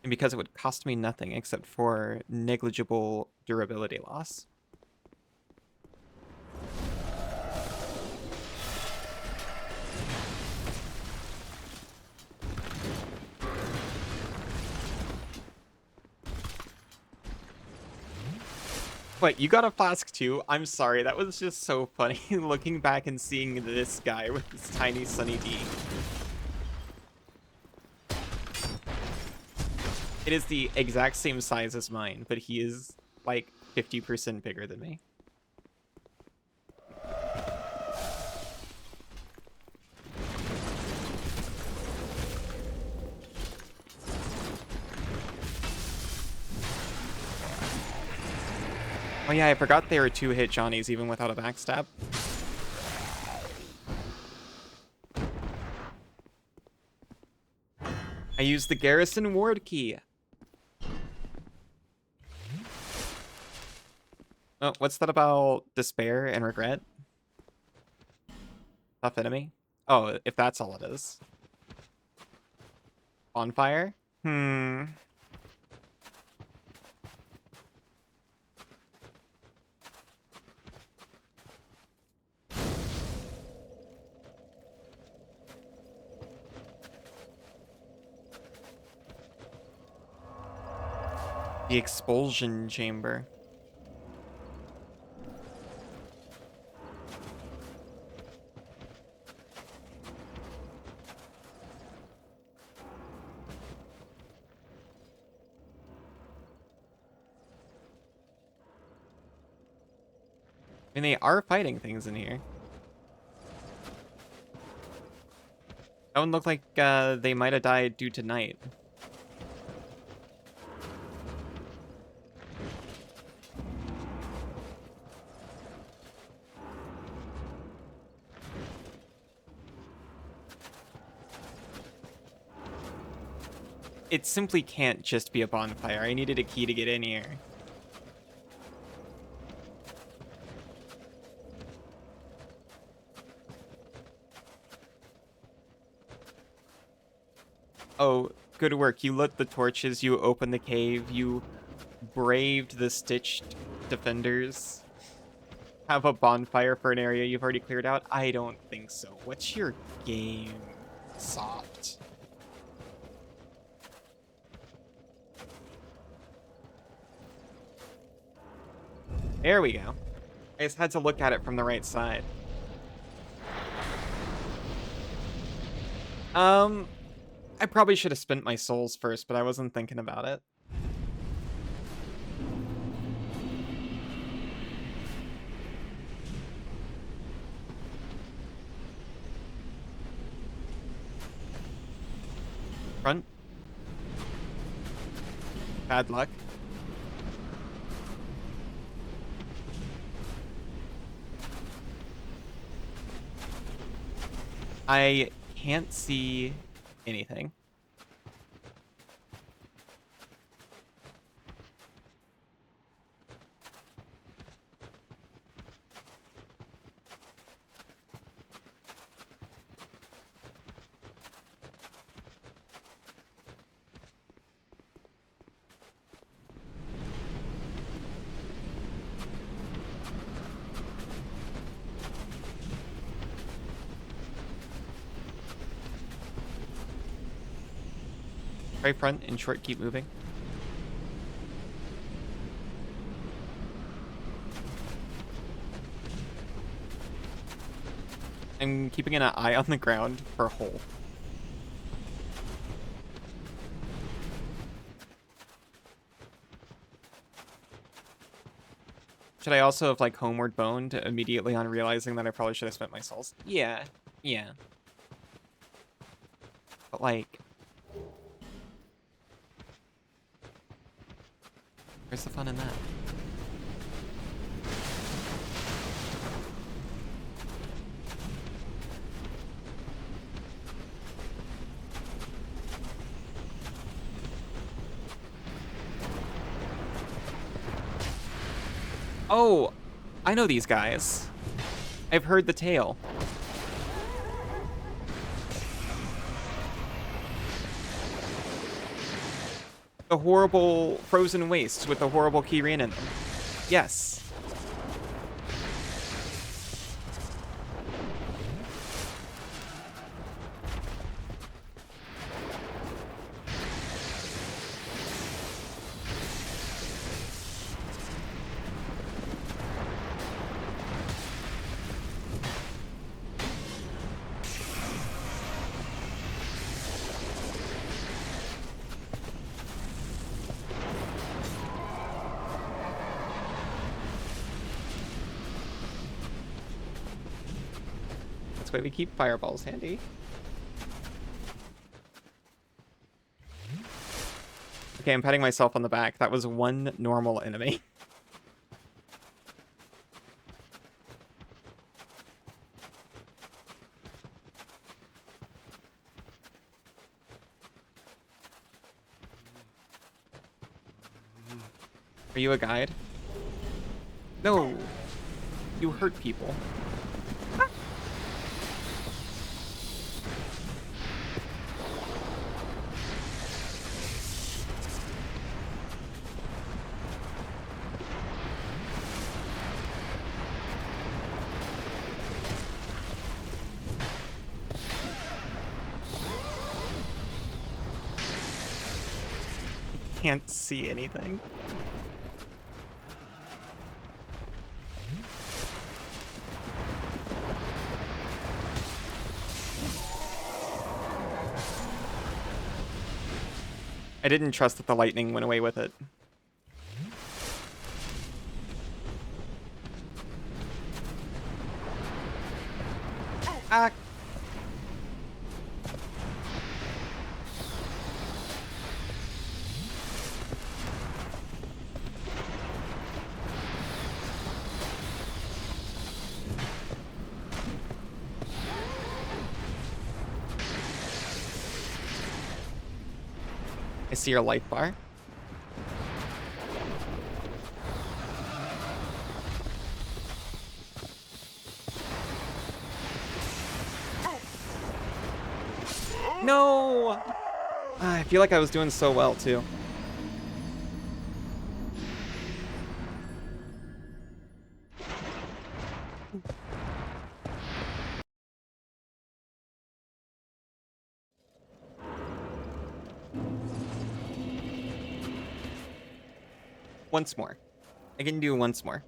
And because it would cost me nothing except for negligible durability loss. Wait, you got a flask too? I'm sorry, that was just so funny looking back and seeing this guy with this tiny Sunny D. It is the exact same size as mine, but he is like 50% bigger than me. Oh yeah, I forgot they were two-hit Johnnies even without a backstab. I used the Garrison Ward key. Oh, what's that about despair and regret? Tough enemy? Oh, if that's all it is. Bonfire? Hmm. The expulsion chamber. I mean, they are fighting things in here. That one looked like they might have died due to night. It simply can't just be a bonfire. I needed a key to get in here. Oh, good work. You lit the torches, you opened the cave, you braved the stitched defenders. Have a bonfire for an area you've already cleared out? I don't think so. What's your game? Soft. There we go. I just had to look at it from the right side. I probably should have spent my souls first, but I wasn't thinking about it. Front. Bad luck. I can't see anything. Right front, in short, keep moving. I'm keeping an eye on the ground for a hole. Should I also have, like, homeward boned immediately on realizing that I probably should have spent my souls? Yeah, yeah. But, like... where's the fun in that? Oh, I know these guys. I've heard the tale. The horrible frozen wastes with the horrible keyring in them. Yes. That's why we keep fireballs handy. Okay, I'm patting myself on the back. That was one normal enemy. Are you a guide? No! You hurt people. Can't see anything. I didn't trust that the lightning went away with it. Ah! I see your life bar. No! I feel like I was doing so well, too. Once more. I can do once more.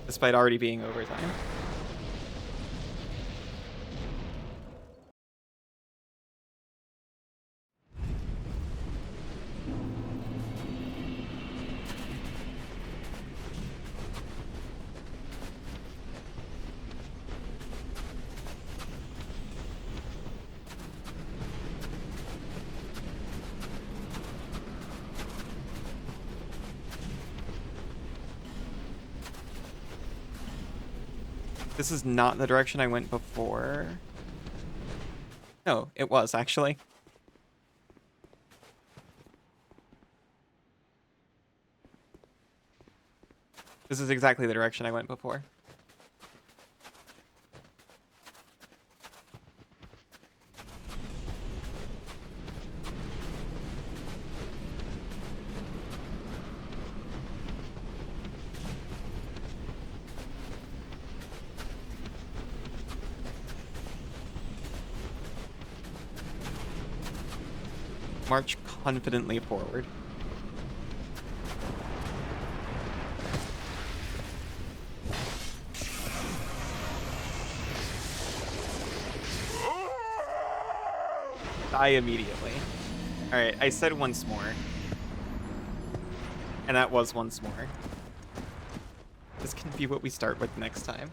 Despite already being overtime. This is not the direction I went before. No, it was, actually. This is exactly the direction I went before. March confidently forward. Die immediately. Alright, I said once more. And that was once more. This can be what we start with next time.